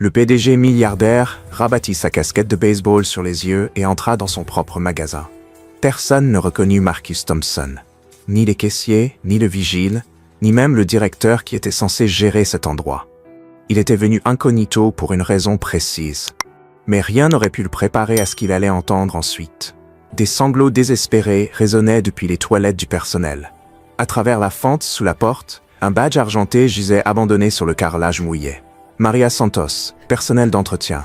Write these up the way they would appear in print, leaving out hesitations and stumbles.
Le PDG milliardaire rabattit sa casquette de baseball sur les yeux et entra dans son propre magasin. Personne ne reconnut Marcus Thompson. Ni les caissiers, ni le vigile, ni même le directeur qui était censé gérer cet endroit. Il était venu incognito pour une raison précise. Mais rien n'aurait pu le préparer à ce qu'il allait entendre ensuite. Des sanglots désespérés résonnaient depuis les toilettes du personnel. À travers la fente sous la porte, un badge argenté gisait abandonné sur le carrelage mouillé. Maria Santos, personnel d'entretien.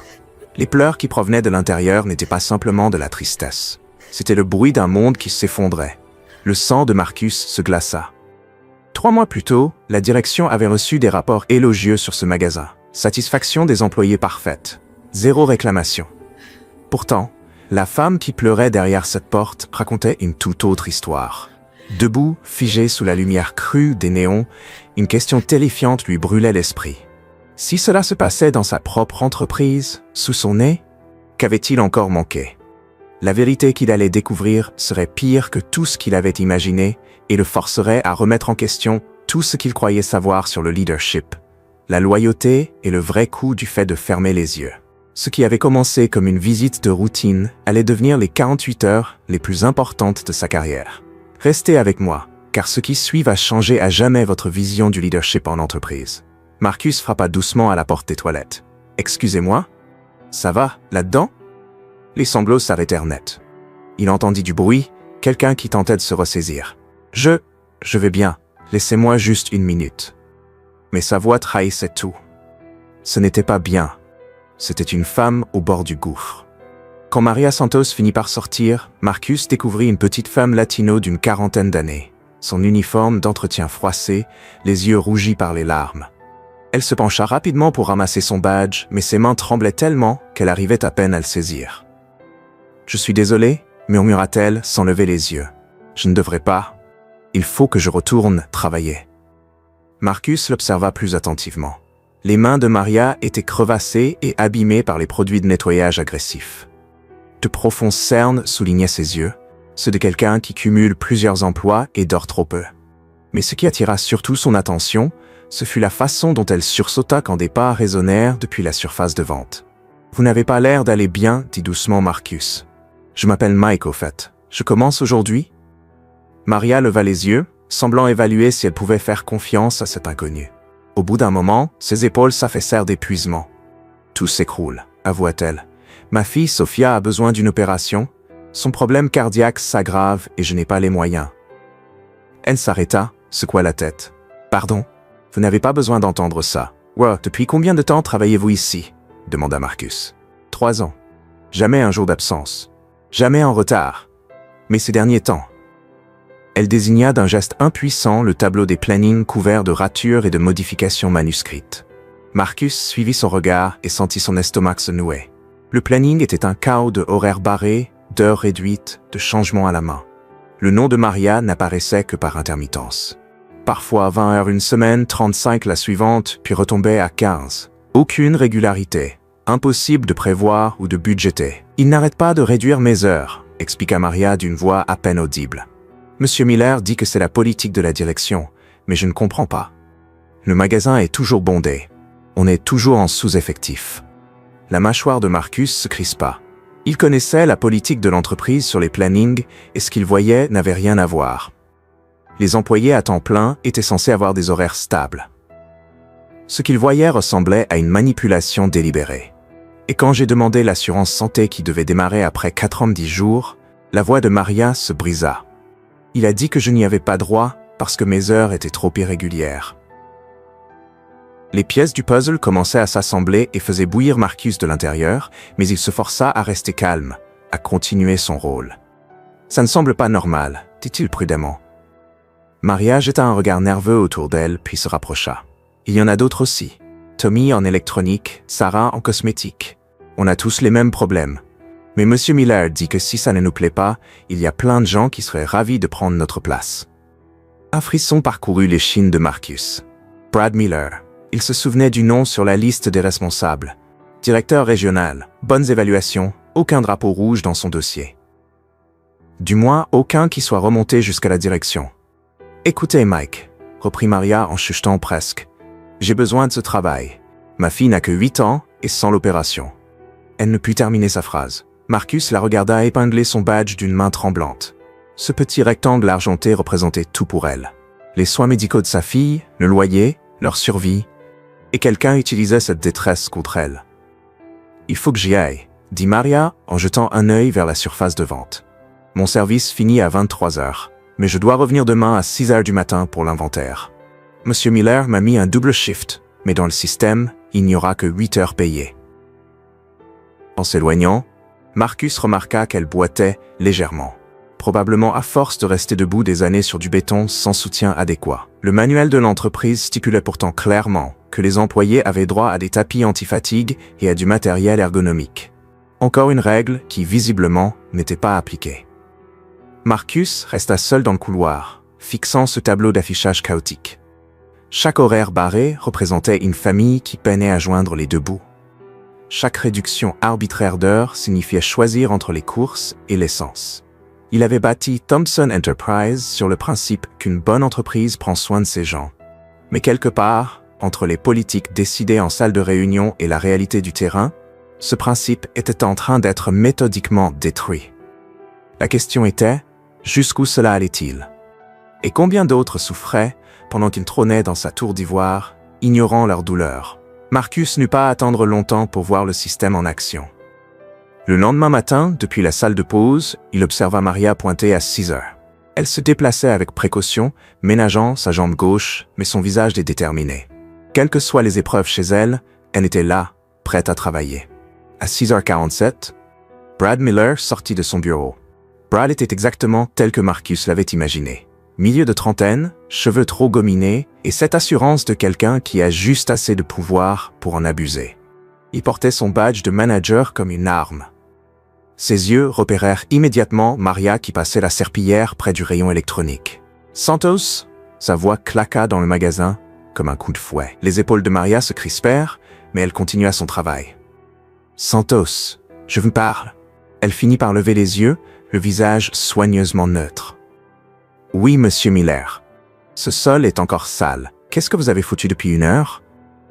Les pleurs qui provenaient de l'intérieur n'étaient pas simplement de la tristesse. C'était le bruit d'un monde qui s'effondrait. Le sang de Marcus se glaça. 3 mois plus tôt, la direction avait reçu des rapports élogieux sur ce magasin. Satisfaction des employés parfaite. 0 réclamation. Pourtant, la femme qui pleurait derrière cette porte racontait une toute autre histoire. Debout, figée sous la lumière crue des néons, une question terrifiante lui brûlait l'esprit. Si cela se passait dans sa propre entreprise, sous son nez, qu'avait-il encore manqué? La vérité qu'il allait découvrir serait pire que tout ce qu'il avait imaginé et le forcerait à remettre en question tout ce qu'il croyait savoir sur le leadership, la loyauté et le vrai coût du fait de fermer les yeux. Ce qui avait commencé comme une visite de routine allait devenir les 48 heures les plus importantes de sa carrière. Restez avec moi, car ce qui suit va changer à jamais votre vision du leadership en entreprise. Marcus frappa doucement à la porte des toilettes. « Excusez-moi? Ça va, là-dedans » Les sanglots s'arrêtèrent net. Il entendit du bruit, quelqu'un qui tentait de se ressaisir. « Je vais bien, laissez-moi juste 1 minute. » Mais sa voix trahissait tout. Ce n'était pas bien. C'était une femme au bord du gouffre. Quand Maria Santos finit par sortir, Marcus découvrit une petite femme latino d'une 40aine d'années. Son uniforme d'entretien froissé, les yeux rougis par les larmes. Elle se pencha rapidement pour ramasser son badge, mais ses mains tremblaient tellement qu'elle arrivait à peine à le saisir. « Je suis désolée » murmura-t-elle sans lever les yeux. « Je ne devrais pas. Il faut que je retourne travailler. » Marcus l'observa plus attentivement. Les mains de Maria étaient crevassées et abîmées par les produits de nettoyage agressifs. De profonds cernes soulignaient ses yeux, ceux de quelqu'un qui cumule plusieurs emplois et dort trop peu. Mais ce qui attira surtout son attention, ce fut la façon dont elle sursauta quand des pas résonnèrent depuis la surface de vente. « Vous n'avez pas l'air d'aller bien, » dit doucement Marcus. « Je m'appelle Mike, au fait. Je commence aujourd'hui ?» Maria leva les yeux, semblant évaluer si elle pouvait faire confiance à cet inconnu. Au bout d'un moment, ses épaules s'affaissèrent d'épuisement. « Tout s'écroule, » avoua-t-elle. « Ma fille Sophia a besoin d'une opération. Son problème cardiaque s'aggrave et je n'ai pas les moyens. » Elle s'arrêta, secoua la tête. « Pardon, vous n'avez pas besoin d'entendre ça. »« Ouais, depuis combien de temps travaillez-vous ici ?» demanda Marcus. « 3 ans. Jamais un jour d'absence. Jamais en retard. Mais ces derniers temps. » Elle désigna d'un geste impuissant le tableau des plannings couverts de ratures et de modifications manuscrites. Marcus suivit son regard et sentit son estomac se nouer. Le planning était un chaos de horaires barrés, d'heures réduites, de changements à la main. Le nom de Maria n'apparaissait que par intermittence. Parfois 20 heures une semaine, 35 la suivante, puis retombait à 15. Aucune régularité. Impossible de prévoir ou de budgéter. « Il n'arrête pas de réduire mes heures », expliqua Maria d'une voix à peine audible. Monsieur Miller dit que c'est la politique de la direction, mais je ne comprends pas. Le magasin est toujours bondé. On est toujours en sous-effectif. La mâchoire de Marcus se crispa. Il connaissait la politique de l'entreprise sur les plannings et ce qu'il voyait n'avait rien à voir. Les employés à temps plein étaient censés avoir des horaires stables. Ce qu'il voyait ressemblait à une manipulation délibérée. Et quand j'ai demandé l'assurance santé qui devait démarrer après 90 jours, la voix de Maria se brisa. Il a dit que je n'y avais pas droit parce que mes heures étaient trop irrégulières. Les pièces du puzzle commençaient à s'assembler et faisaient bouillir Marcus de l'intérieur, mais il se força à rester calme, à continuer son rôle. « Ça ne semble pas normal », dit-il prudemment. Maria jeta un regard nerveux autour d'elle, puis se rapprocha. « Il y en a d'autres aussi. Tommy en électronique, Sarah en cosmétique. On a tous les mêmes problèmes. Mais Monsieur Miller dit que si ça ne nous plaît pas, il y a plein de gens qui seraient ravis de prendre notre place. » Un frisson parcourut l'échine de Marcus. Brad Miller. Il se souvenait du nom sur la liste des responsables. Directeur régional, bonnes évaluations, aucun drapeau rouge dans son dossier. Du moins, aucun qui soit remonté jusqu'à la direction. « Écoutez, Mike, » reprit Maria en chuchotant presque. « J'ai besoin de ce travail. Ma fille n'a que 8 ans et sans l'opération. Elle ne put terminer sa phrase. Marcus la regarda épingler son badge d'une main tremblante. Ce petit rectangle argenté représentait tout pour elle. Les soins médicaux de sa fille, le loyer, leur survie, et quelqu'un utilisait cette détresse contre elle. « Il faut que j'y aille », dit Maria en jetant un œil vers la surface de vente. « Mon service finit à 23 heures, mais je dois revenir demain à 6 heures du matin pour l'inventaire. Monsieur Miller m'a mis un double shift, mais dans le système, il n'y aura que 8 heures payées. » En s'éloignant, Marcus remarqua qu'elle boitait légèrement, probablement à force de rester debout des années sur du béton sans soutien adéquat. Le manuel de l'entreprise stipulait pourtant clairement que les employés avaient droit à des tapis anti-fatigue et à du matériel ergonomique. Encore une règle qui, visiblement, n'était pas appliquée. Marcus resta seul dans le couloir, fixant ce tableau d'affichage chaotique. Chaque horaire barré représentait une famille qui peinait à joindre les deux bouts. Chaque réduction arbitraire d'heures signifiait choisir entre les courses et l'essence. Il avait bâti Thompson Enterprise sur le principe qu'une bonne entreprise prend soin de ses gens. Mais quelque part, entre les politiques décidées en salle de réunion et la réalité du terrain, ce principe était en train d'être méthodiquement détruit. La question était, jusqu'où cela allait-il? Et combien d'autres souffraient pendant qu'il trônait dans sa tour d'ivoire, ignorant leur douleur? Marcus n'eut pas à attendre longtemps pour voir le système en action. Le lendemain matin, depuis la salle de pause, il observa Maria pointer à 6 heures. Elle se déplaçait avec précaution, ménageant sa jambe gauche, mais son visage était déterminé. Quelles que soient les épreuves chez elle, elle était là, prête à travailler. À 6h47, Brad Miller sortit de son bureau. Brad était exactement tel que Marcus l'avait imaginé. Milieu de trentaine, cheveux trop gominés et cette assurance de quelqu'un qui a juste assez de pouvoir pour en abuser. Il portait son badge de manager comme une arme. Ses yeux repérèrent immédiatement Maria qui passait la serpillière près du rayon électronique. « Santos ?» Sa voix claqua dans le magasin comme un coup de fouet. Les épaules de Maria se crispèrent, mais elle continua son travail. « Santos, je vous parle. » Elle finit par lever les yeux, le visage soigneusement neutre. « Oui, monsieur Miller. Ce sol est encore sale. Qu'est-ce que vous avez foutu depuis 1 heure ?»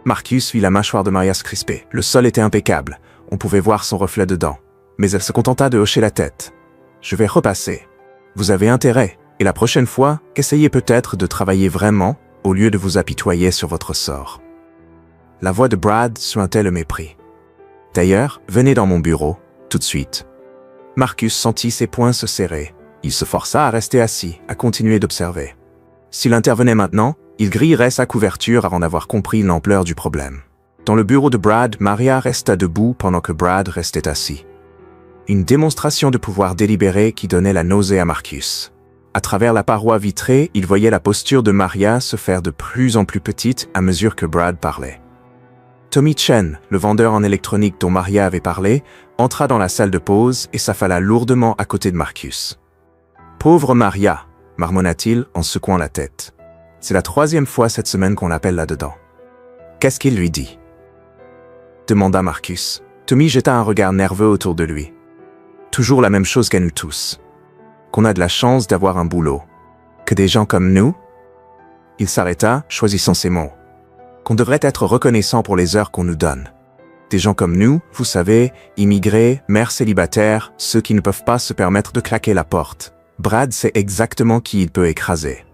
Marcus vit la mâchoire de Maria se crisper. Le sol était impeccable. On pouvait voir son reflet dedans. Mais elle se contenta de hocher la tête. « Je vais repasser. Vous avez intérêt. Et la prochaine fois, essayez peut-être de travailler vraiment au lieu de vous apitoyer sur votre sort. » La voix de Brad suintait le mépris. « D'ailleurs, venez dans mon bureau, tout de suite. » Marcus sentit ses poings se serrer. Il se força à rester assis, à continuer d'observer. S'il intervenait maintenant, il grillerait sa couverture avant d'avoir compris l'ampleur du problème. Dans le bureau de Brad, Maria resta debout pendant que Brad restait assis. Une démonstration de pouvoir délibéré qui donnait la nausée à Marcus. À travers la paroi vitrée, il voyait la posture de Maria se faire de plus en plus petite à mesure que Brad parlait. Tommy Chen, le vendeur en électronique dont Maria avait parlé, entra dans la salle de pause et s'affala lourdement à côté de Marcus. « Pauvre Maria !» marmonna-t-il en secouant la tête. « C'est la 3e fois cette semaine qu'on l'appelle là-dedans. »« Qu'est-ce qu'il lui dit ?» demanda Marcus. Tommy jeta un regard nerveux autour de lui. « Toujours la même chose qu'à nous tous. Qu'on a de la chance d'avoir un boulot. Que des gens comme nous ?» Il s'arrêta, choisissant ses mots. « Qu'on devrait être reconnaissant pour les heures qu'on nous donne. Des gens comme nous, vous savez, immigrés, mères célibataires, ceux qui ne peuvent pas se permettre de claquer la porte. Brad sait exactement qui il peut écraser. »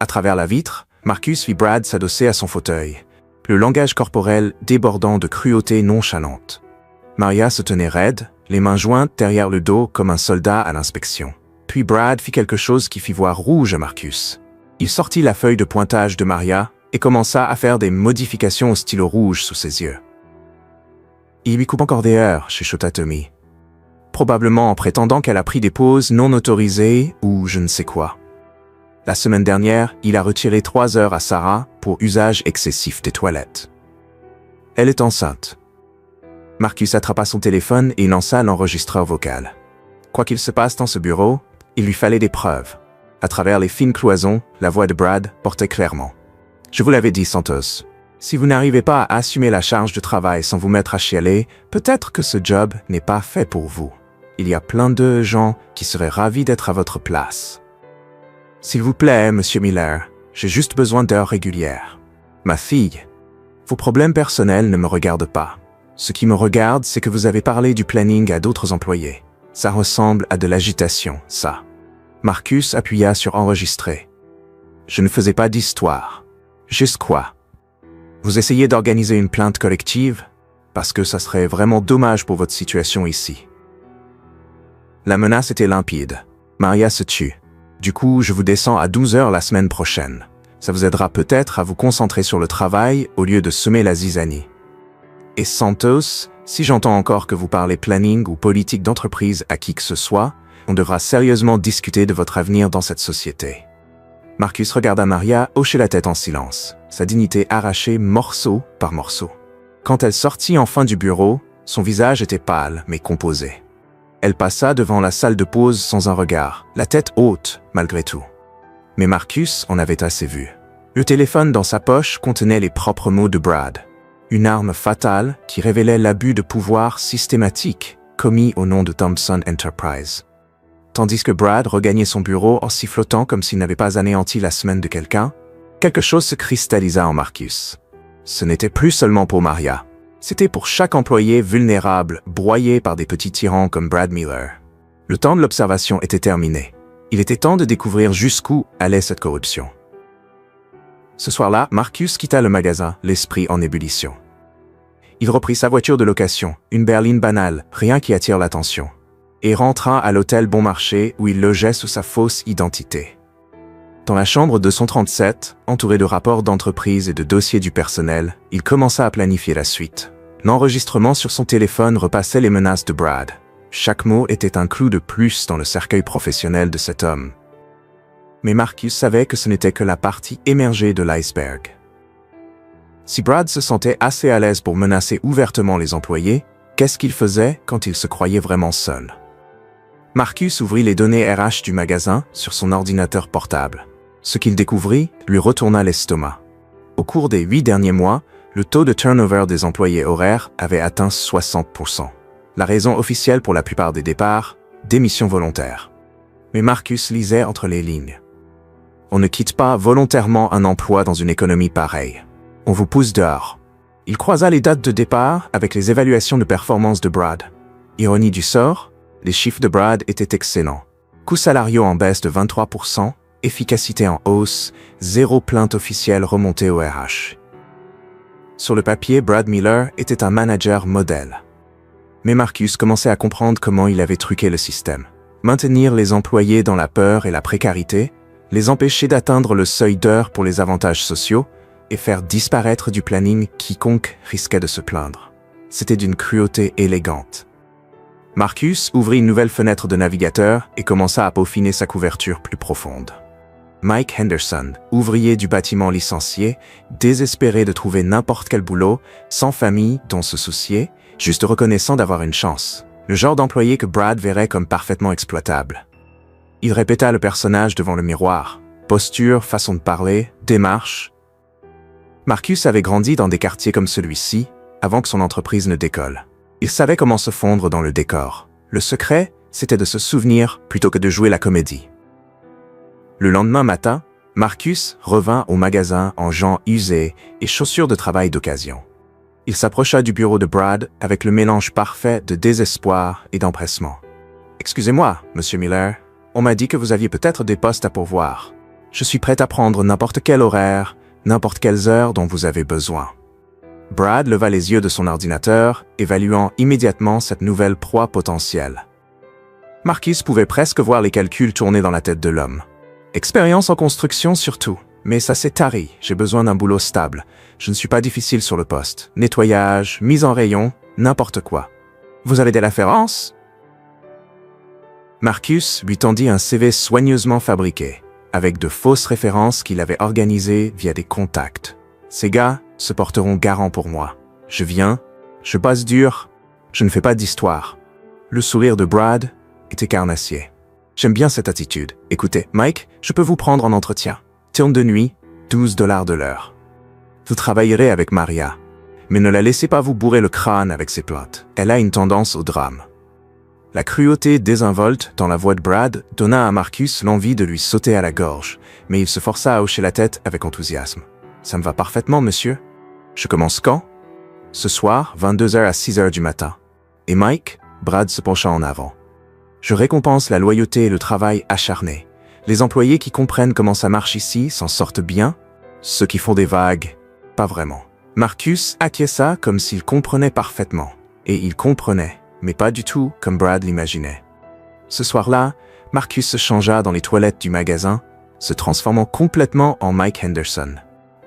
À travers la vitre, Marcus vit Brad s'adosser à son fauteuil, le langage corporel débordant de cruauté nonchalante. Maria se tenait raide, les mains jointes derrière le dos comme un soldat à l'inspection. Puis Brad fit quelque chose qui fit voir rouge à Marcus. Il sortit la feuille de pointage de Maria et commença à faire des modifications au stylo rouge sous ses yeux. « Il lui coupe encore des heures », chuchota Tommy. Probablement en prétendant qu'elle a pris des pauses non autorisées ou je ne sais quoi. La semaine dernière, il a retiré 3 heures à Sarah pour usage excessif des toilettes. Elle est enceinte. Marcus attrapa son téléphone et lança l'enregistreur vocal. Quoi qu'il se passe dans ce bureau, il lui fallait des preuves. À travers les fines cloisons, la voix de Brad portait clairement. « Je vous l'avais dit, Santos. Si vous n'arrivez pas à assumer la charge de travail sans vous mettre à chialer, peut-être que ce job n'est pas fait pour vous. Il y a plein de gens qui seraient ravis d'être à votre place. S'il vous plaît, monsieur Miller, j'ai juste besoin d'heures régulières. Ma fille, Vos problèmes personnels ne me regardent pas. Ce qui me regarde, c'est que vous avez parlé du planning à d'autres employés. Ça ressemble à de l'agitation, ça. Marcus appuya sur enregistrer. Je ne faisais pas d'histoire. Juste quoi? Vous essayez d'organiser une plainte collective? Parce que ça serait vraiment dommage pour votre situation ici. La menace était limpide. Maria se tue. Du coup, je vous descends à 12 heures la semaine prochaine. Ça vous aidera peut-être à vous concentrer sur le travail au lieu de semer la zizanie. Et Santos, si j'entends encore que vous parlez planning ou politique d'entreprise à qui que ce soit, on devra sérieusement discuter de votre avenir dans cette société. Marcus regarda Maria hocher la tête en silence, sa dignité arrachée morceau par morceau. Quand elle sortit enfin du bureau, son visage était pâle mais composé. Elle passa devant la salle de pause sans un regard, la tête haute malgré tout. Mais Marcus en avait assez vu. Le téléphone dans sa poche contenait les propres mots de Brad. Une arme fatale qui révélait l'abus de pouvoir systématique commis au nom de Thompson Enterprise. Tandis que Brad regagnait son bureau en sifflotant comme s'il n'avait pas anéanti la semaine de quelqu'un, quelque chose se cristallisa en Marcus. Ce n'était plus seulement pour Maria. C'était pour chaque employé vulnérable, broyé par des petits tyrans comme Brad Miller. Le temps de l'observation était terminé. Il était temps de découvrir jusqu'où allait cette corruption. Ce soir-là, Marcus quitta le magasin, l'esprit en ébullition. Il reprit sa voiture de location, une berline banale, rien qui attire l'attention, et rentra à l'hôtel Bon Marché où il logeait sous sa fausse identité. Dans la chambre 237, entouré de rapports d'entreprise et de dossiers du personnel, il commença à planifier la suite. L'enregistrement sur son téléphone repassait les menaces de Brad. Chaque mot était un clou de plus dans le cercueil professionnel de cet homme. Mais Marcus savait que ce n'était que la partie émergée de l'iceberg. Si Brad se sentait assez à l'aise pour menacer ouvertement les employés, qu'est-ce qu'il faisait quand il se croyait vraiment seul? Marcus ouvrit les données RH du magasin sur son ordinateur portable. Ce qu'il découvrit lui retourna l'estomac. Au cours des 8 derniers mois, le taux de turnover des employés horaires avait atteint 60%. La raison officielle pour la plupart des départs, démission volontaire. Mais Marcus lisait entre les lignes. On ne quitte pas volontairement un emploi dans une économie pareille. On vous pousse dehors. Il croisa les dates de départ avec les évaluations de performance de Brad. Ironie du sort, les chiffres de Brad étaient excellents. Coûts salariaux en baisse de 23%, efficacité en hausse, 0 plainte officielle remontée au RH. Sur le papier, Brad Miller était un manager modèle. Mais Marcus commençait à comprendre comment il avait truqué le système. Maintenir les employés dans la peur et la précarité, les empêcher d'atteindre le seuil d'heure pour les avantages sociaux et faire disparaître du planning quiconque risquait de se plaindre. C'était d'une cruauté élégante. Marcus ouvrit une nouvelle fenêtre de navigateur et commença à peaufiner sa couverture plus profonde. Mike Henderson, ouvrier du bâtiment licencié, désespéré de trouver n'importe quel boulot, sans famille dont se soucier, juste reconnaissant d'avoir une chance. Le genre d'employé que Brad verrait comme parfaitement exploitable. Il répéta le personnage devant le miroir. Posture, façon de parler, démarche. Marcus avait grandi dans des quartiers comme celui-ci, avant que son entreprise ne décolle. Il savait comment se fondre dans le décor. Le secret, c'était de se souvenir plutôt que de jouer la comédie. Le lendemain matin, Marcus revint au magasin en gens usés et chaussures de travail d'occasion. Il s'approcha du bureau de Brad avec le mélange parfait de désespoir et d'empressement. « Excusez-moi, Monsieur Miller, on m'a dit que vous aviez peut-être des postes à pourvoir. Je suis prêt à prendre n'importe quel horaire, n'importe quelles heures dont vous avez besoin. » Brad leva les yeux de son ordinateur, évaluant immédiatement cette nouvelle proie potentielle. Marcus pouvait presque voir les calculs tourner dans la tête de l'homme. Expérience en construction surtout. Mais ça s'est tari, j'ai besoin d'un boulot stable. Je ne suis pas difficile sur le poste. Nettoyage, mise en rayon, n'importe quoi. Vous avez des références? Marcus lui tendit un CV soigneusement fabriqué, avec de fausses références qu'il avait organisées via des contacts. Ces gars se porteront garant pour moi. Je viens, je passe dur, je ne fais pas d'histoire. Le sourire de Brad était carnassier. J'aime bien cette attitude. Écoutez, Mike, je peux vous prendre en entretien. Turn de nuit, $12 de l'heure. Vous travaillerez avec Maria, mais ne la laissez pas vous bourrer le crâne avec ses plaintes. Elle a une tendance au drame. La cruauté désinvolte dans la voix de Brad donna à Marcus l'envie de lui sauter à la gorge, mais il se força à hocher la tête avec enthousiasme. « Ça me va parfaitement, monsieur. Je commence quand? Ce soir, 22h à 6h du matin. Et Mike? Brad se pencha en avant. Je récompense la loyauté et le travail acharné. Les employés qui comprennent comment ça marche ici s'en sortent bien. Ceux qui font des vagues, pas vraiment. Marcus acquiesça comme s'il comprenait parfaitement. Et il comprenait, mais pas du tout comme Brad l'imaginait. Ce soir-là, Marcus se changea dans les toilettes du magasin, se transformant complètement en Mike Henderson.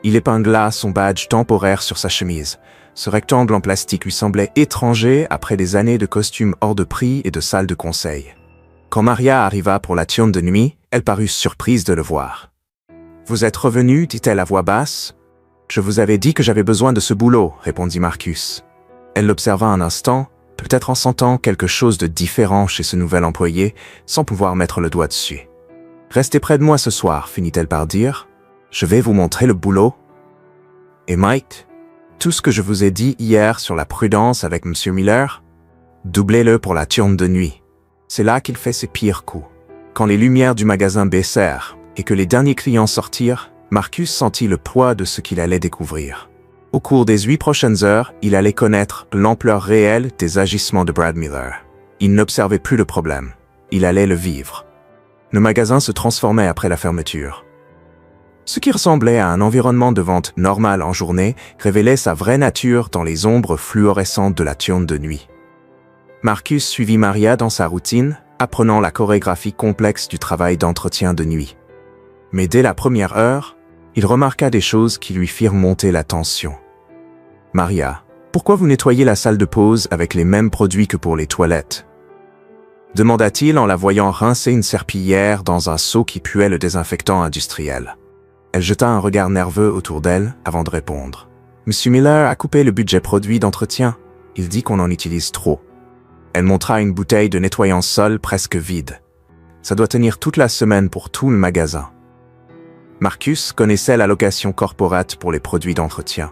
Il épingla son badge temporaire sur sa chemise. Ce rectangle en plastique lui semblait étranger après des années de costumes hors de prix et de salles de conseil. Quand Maria arriva pour la turne de nuit, elle parut surprise de le voir. « Vous êtes revenu » dit-elle à voix basse. « Je vous avais dit que j'avais besoin de ce boulot » répondit Marcus. Elle l'observa un instant, peut-être en sentant quelque chose de différent chez ce nouvel employé, sans pouvoir mettre le doigt dessus. « Restez près de moi ce soir » finit-elle par dire. « Je vais vous montrer le boulot. » Et Mike, tout ce que je vous ai dit hier sur la prudence avec M. Miller, doublez-le pour la turne de nuit. C'est là qu'il fait ses pires coups. Quand les lumières du magasin baissèrent et que les derniers clients sortirent, Marcus sentit le poids de ce qu'il allait découvrir. Au cours des 8 prochaines heures, il allait connaître l'ampleur réelle des agissements de Brad Miller. Il n'observait plus le problème. Il allait le vivre. Le magasin se transformait après la fermeture. Ce qui ressemblait à un environnement de vente normal en journée révélait sa vraie nature dans les ombres fluorescentes de la turne de nuit. Marcus suivit Maria dans sa routine, apprenant la chorégraphie complexe du travail d'entretien de nuit. Mais dès la première heure, il remarqua des choses qui lui firent monter la tension. « Maria, pourquoi vous nettoyez la salle de pause avec les mêmes produits que pour les toilettes ?» demanda-t-il en la voyant rincer une serpillière dans un seau qui puait le désinfectant industriel. Elle jeta un regard nerveux autour d'elle avant de répondre. « Monsieur Miller a coupé le budget produit d'entretien. Il dit qu'on en utilise trop. » Elle montra une bouteille de nettoyant sol presque vide. « Ça doit tenir toute la semaine pour tout le magasin. » Marcus connaissait la location corporate pour les produits d'entretien.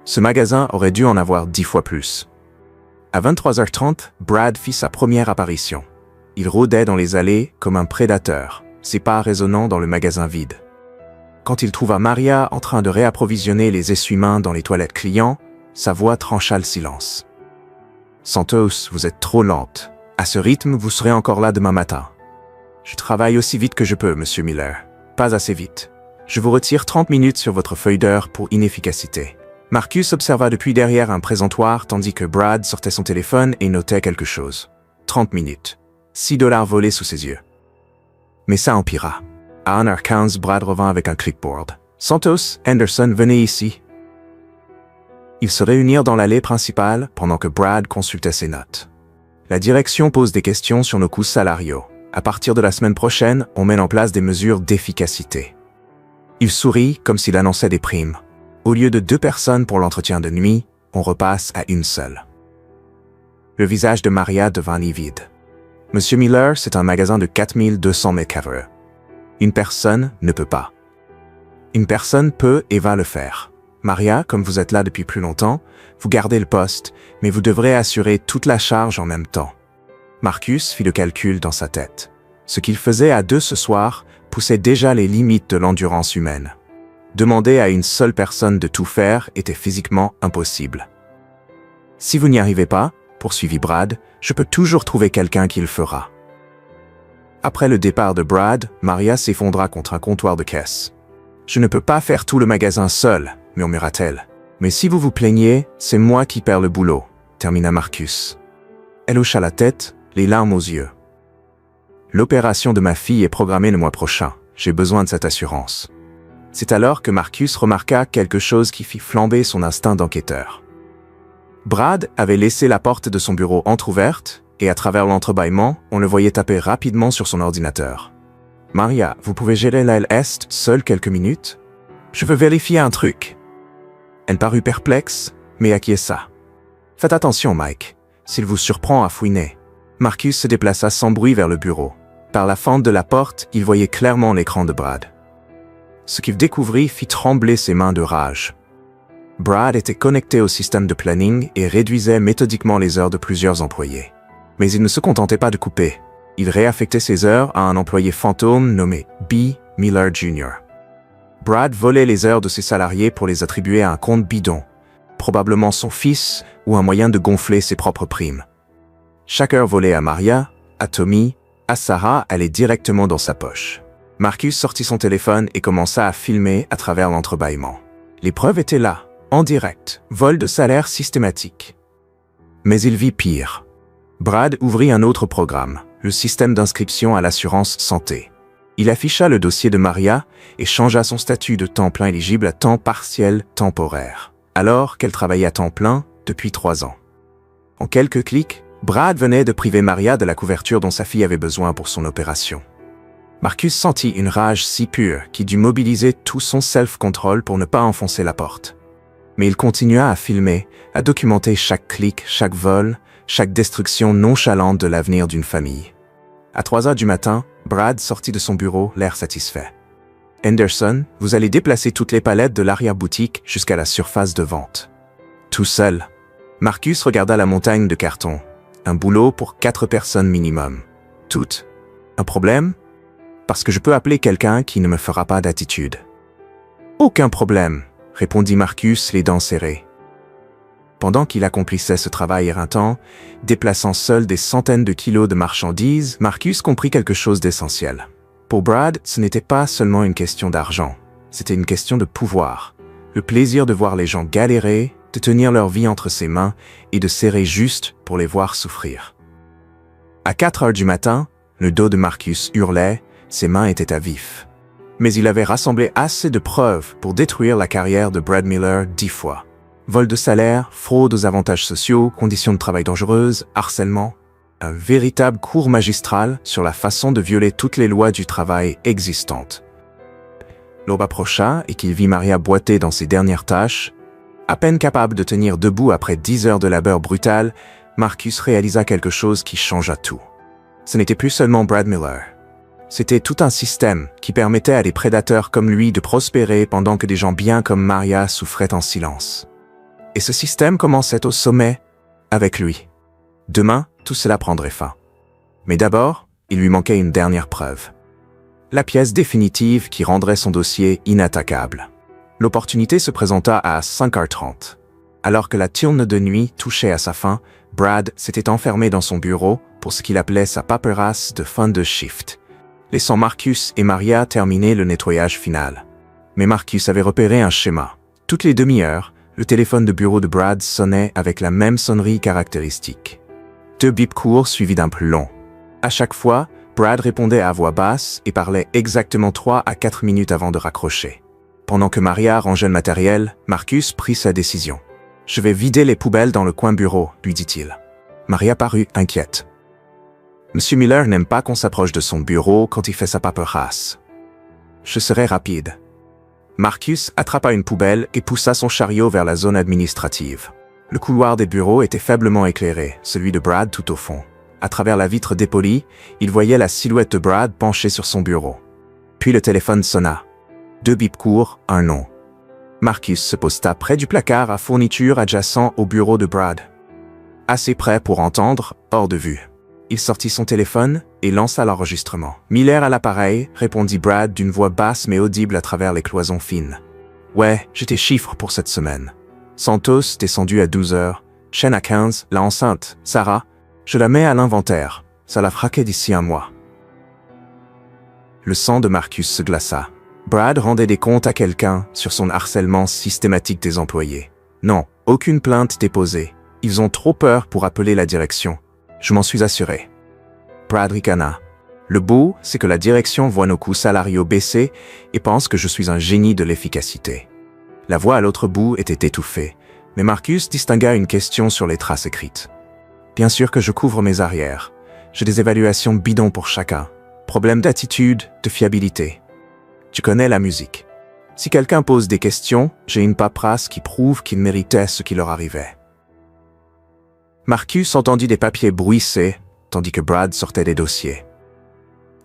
Ce magasin aurait dû en avoir 10 fois plus. À 23h30, Brad fit sa première apparition. Il rôdait dans les allées comme un prédateur, ses pas résonnant dans le magasin vide. Quand il trouva Maria en train de réapprovisionner les essuie-mains dans les toilettes clients, sa voix trancha le silence. « Santos, vous êtes trop lente. À ce rythme, vous serez encore là demain matin. »« Je travaille aussi vite que je peux, Monsieur Miller. Pas assez vite. Je vous retire 30 minutes sur votre feuille d'heure pour inefficacité. » Marcus observa depuis derrière un présentoir tandis que Brad sortait son téléphone et notait quelque chose. 30 minutes. $6 volés sous ses yeux. Mais ça empira. À 1h15, Brad revint avec un clipboard. « Santos, Henderson, venez ici. » Ils se réunirent dans l'allée principale pendant que Brad consultait ses notes. « La direction pose des questions sur nos coûts salariaux. À partir de la semaine prochaine, on met en place des mesures d'efficacité. » Il sourit comme s'il annonçait des primes. Au lieu de 2 personnes pour l'entretien de nuit, on repasse à une seule. Le visage de Maria devint livide. « Monsieur Miller, c'est un magasin de 4200 mètres carrés. Une personne ne peut pas. Une personne peut et va le faire. Maria, comme vous êtes là depuis plus longtemps, vous gardez le poste, mais vous devrez assurer toute la charge en même temps. » Marcus fit le calcul dans sa tête. Ce qu'il faisait à 2 ce soir poussait déjà les limites de l'endurance humaine. Demander à une seule personne de tout faire était physiquement impossible. « Si vous n'y arrivez pas, poursuivit Brad, je peux toujours trouver quelqu'un qui le fera. » Après le départ de Brad, Maria s'effondra contre un comptoir de caisse. « Je ne peux pas faire tout le magasin seul, » murmura-t-elle. « Mais si vous vous plaignez, c'est moi qui perds le boulot, » termina Marcus. Elle hocha la tête, les larmes aux yeux. « L'opération de ma fille est programmée le mois prochain. J'ai besoin de cette assurance. » C'est alors que Marcus remarqua quelque chose qui fit flamber son instinct d'enquêteur. Brad avait laissé la porte de son bureau entr'ouverte et à travers l'entrebâillement, on le voyait taper rapidement sur son ordinateur. « Maria, vous pouvez gérer l'aile Est seule quelques minutes? Je veux vérifier un truc. » Elle parut perplexe, mais acquiesça. « Faites attention, Mike. S'il vous surprend à fouiner. » Marcus se déplaça sans bruit vers le bureau. Par la fente de la porte, il voyait clairement l'écran de Brad. Ce qu'il découvrit fit trembler ses mains de rage. Brad était connecté au système de planning et réduisait méthodiquement les heures de plusieurs employés. Mais il ne se contentait pas de couper. Il réaffectait ses heures à un employé fantôme nommé B. Miller Jr. Brad volait les heures de ses salariés pour les attribuer à un compte bidon, probablement son fils ou un moyen de gonfler ses propres primes. Chaque heure volée à Maria, à Tommy, à Sarah allait directement dans sa poche. Marcus sortit son téléphone et commença à filmer à travers l'entrebâillement. Les preuves étaient là, en direct, vol de salaire systématique. Mais il vit pire. Brad ouvrit un autre programme, le système d'inscription à l'assurance santé. Il afficha le dossier de Maria et changea son statut de temps plein éligible à temps partiel temporaire, alors qu'elle travaillait à temps plein depuis 3 ans. En quelques clics, Brad venait de priver Maria de la couverture dont sa fille avait besoin pour son opération. Marcus sentit une rage si pure qu'il dut mobiliser tout son self-control pour ne pas enfoncer la porte. Mais il continua à filmer, à documenter chaque clic, chaque vol, chaque destruction nonchalante de l'avenir d'une famille. À 3 heures du matin, Brad sortit de son bureau, l'air satisfait. « Henderson, vous allez déplacer toutes les palettes de l'arrière-boutique jusqu'à la surface de vente. » Tout seul. Marcus regarda la montagne de carton. Un boulot pour 4 personnes minimum. Toutes. Un problème ? Parce que je peux appeler quelqu'un qui ne me fera pas d'attitude. « Aucun problème, » répondit Marcus, les dents serrées. Pendant qu'il accomplissait ce travail éreintant, déplaçant seul des centaines de kilos de marchandises, Marcus comprit quelque chose d'essentiel. Pour Brad, ce n'était pas seulement une question d'argent, c'était une question de pouvoir. Le plaisir de voir les gens galérer, de tenir leur vie entre ses mains et de serrer juste pour les voir souffrir. À 4 heures du matin, le dos de Marcus hurlait, ses mains étaient à vif. Mais il avait rassemblé assez de preuves pour détruire la carrière de Brad Miller 10 fois. Vol de salaire, fraude aux avantages sociaux, conditions de travail dangereuses, harcèlement. Un véritable cours magistral sur la façon de violer toutes les lois du travail existantes. L'aube approcha et qu'il vit Maria boiter dans ses dernières tâches. À peine capable de tenir debout après 10 heures de labeur brutal, Marcus réalisa quelque chose qui changea tout. Ce n'était plus seulement Brad Miller. C'était tout un système qui permettait à des prédateurs comme lui de prospérer pendant que des gens bien comme Maria souffraient en silence. Et ce système commençait au sommet avec lui. Demain, tout cela prendrait fin. Mais d'abord, il lui manquait une dernière preuve. La pièce définitive qui rendrait son dossier inattaquable. L'opportunité se présenta à 5h30. Alors que la tourne de nuit touchait à sa fin, Brad s'était enfermé dans son bureau pour ce qu'il appelait sa paperasse de fin de shift, laissant Marcus et Maria terminer le nettoyage final. Mais Marcus avait repéré un schéma. Toutes les demi-heures, le téléphone de bureau de Brad sonnait avec la même sonnerie caractéristique. 2 bips courts suivis d'un plus long. À chaque fois, Brad répondait à voix basse et parlait exactement 3 à 4 minutes avant de raccrocher. Pendant que Maria rangeait le matériel, Marcus prit sa décision. « Je vais vider les poubelles dans le coin bureau », lui dit-il. Maria parut inquiète. « Monsieur Miller n'aime pas qu'on s'approche de son bureau quand il fait sa paperasse. »« Je serai rapide. » Marcus attrapa une poubelle et poussa son chariot vers la zone administrative. Le couloir des bureaux était faiblement éclairé, celui de Brad tout au fond. À travers la vitre dépolie, il voyait la silhouette de Brad penchée sur son bureau. Puis le téléphone sonna. 2 bips courts, un nom. Marcus se posta près du placard à fournitures adjacent au bureau de Brad. Assez près pour entendre, hors de vue. Il sortit son téléphone et lança l'enregistrement. « Miller à l'appareil », répondit Brad d'une voix basse mais audible à travers les cloisons fines. « Ouais, j'ai tes chiffres pour cette semaine. Santos descendu à 12 heures, Chen à 15, la enceinte, Sarah, je la mets à l'inventaire, ça la fraquait d'ici 1 mois. » Le sang de Marcus se glaça. Brad rendait des comptes à quelqu'un sur son harcèlement systématique des employés. Non, aucune plainte déposée. Ils ont trop peur pour appeler la direction. Je m'en suis assuré. Brad ricana. Le beau, c'est que la direction voit nos coûts salariaux baisser et pense que je suis un génie de l'efficacité. La voix à l'autre bout était étouffée, mais Marcus distingua une question sur les traces écrites. Bien sûr que je couvre mes arrières. J'ai des évaluations bidons pour chacun. Problème d'attitude, de fiabilité. Tu connais la musique. Si quelqu'un pose des questions, j'ai une paperasse qui prouve qu'ils méritaient ce qui leur arrivait. Marcus entendit des papiers bruisser, tandis que Brad sortait des dossiers.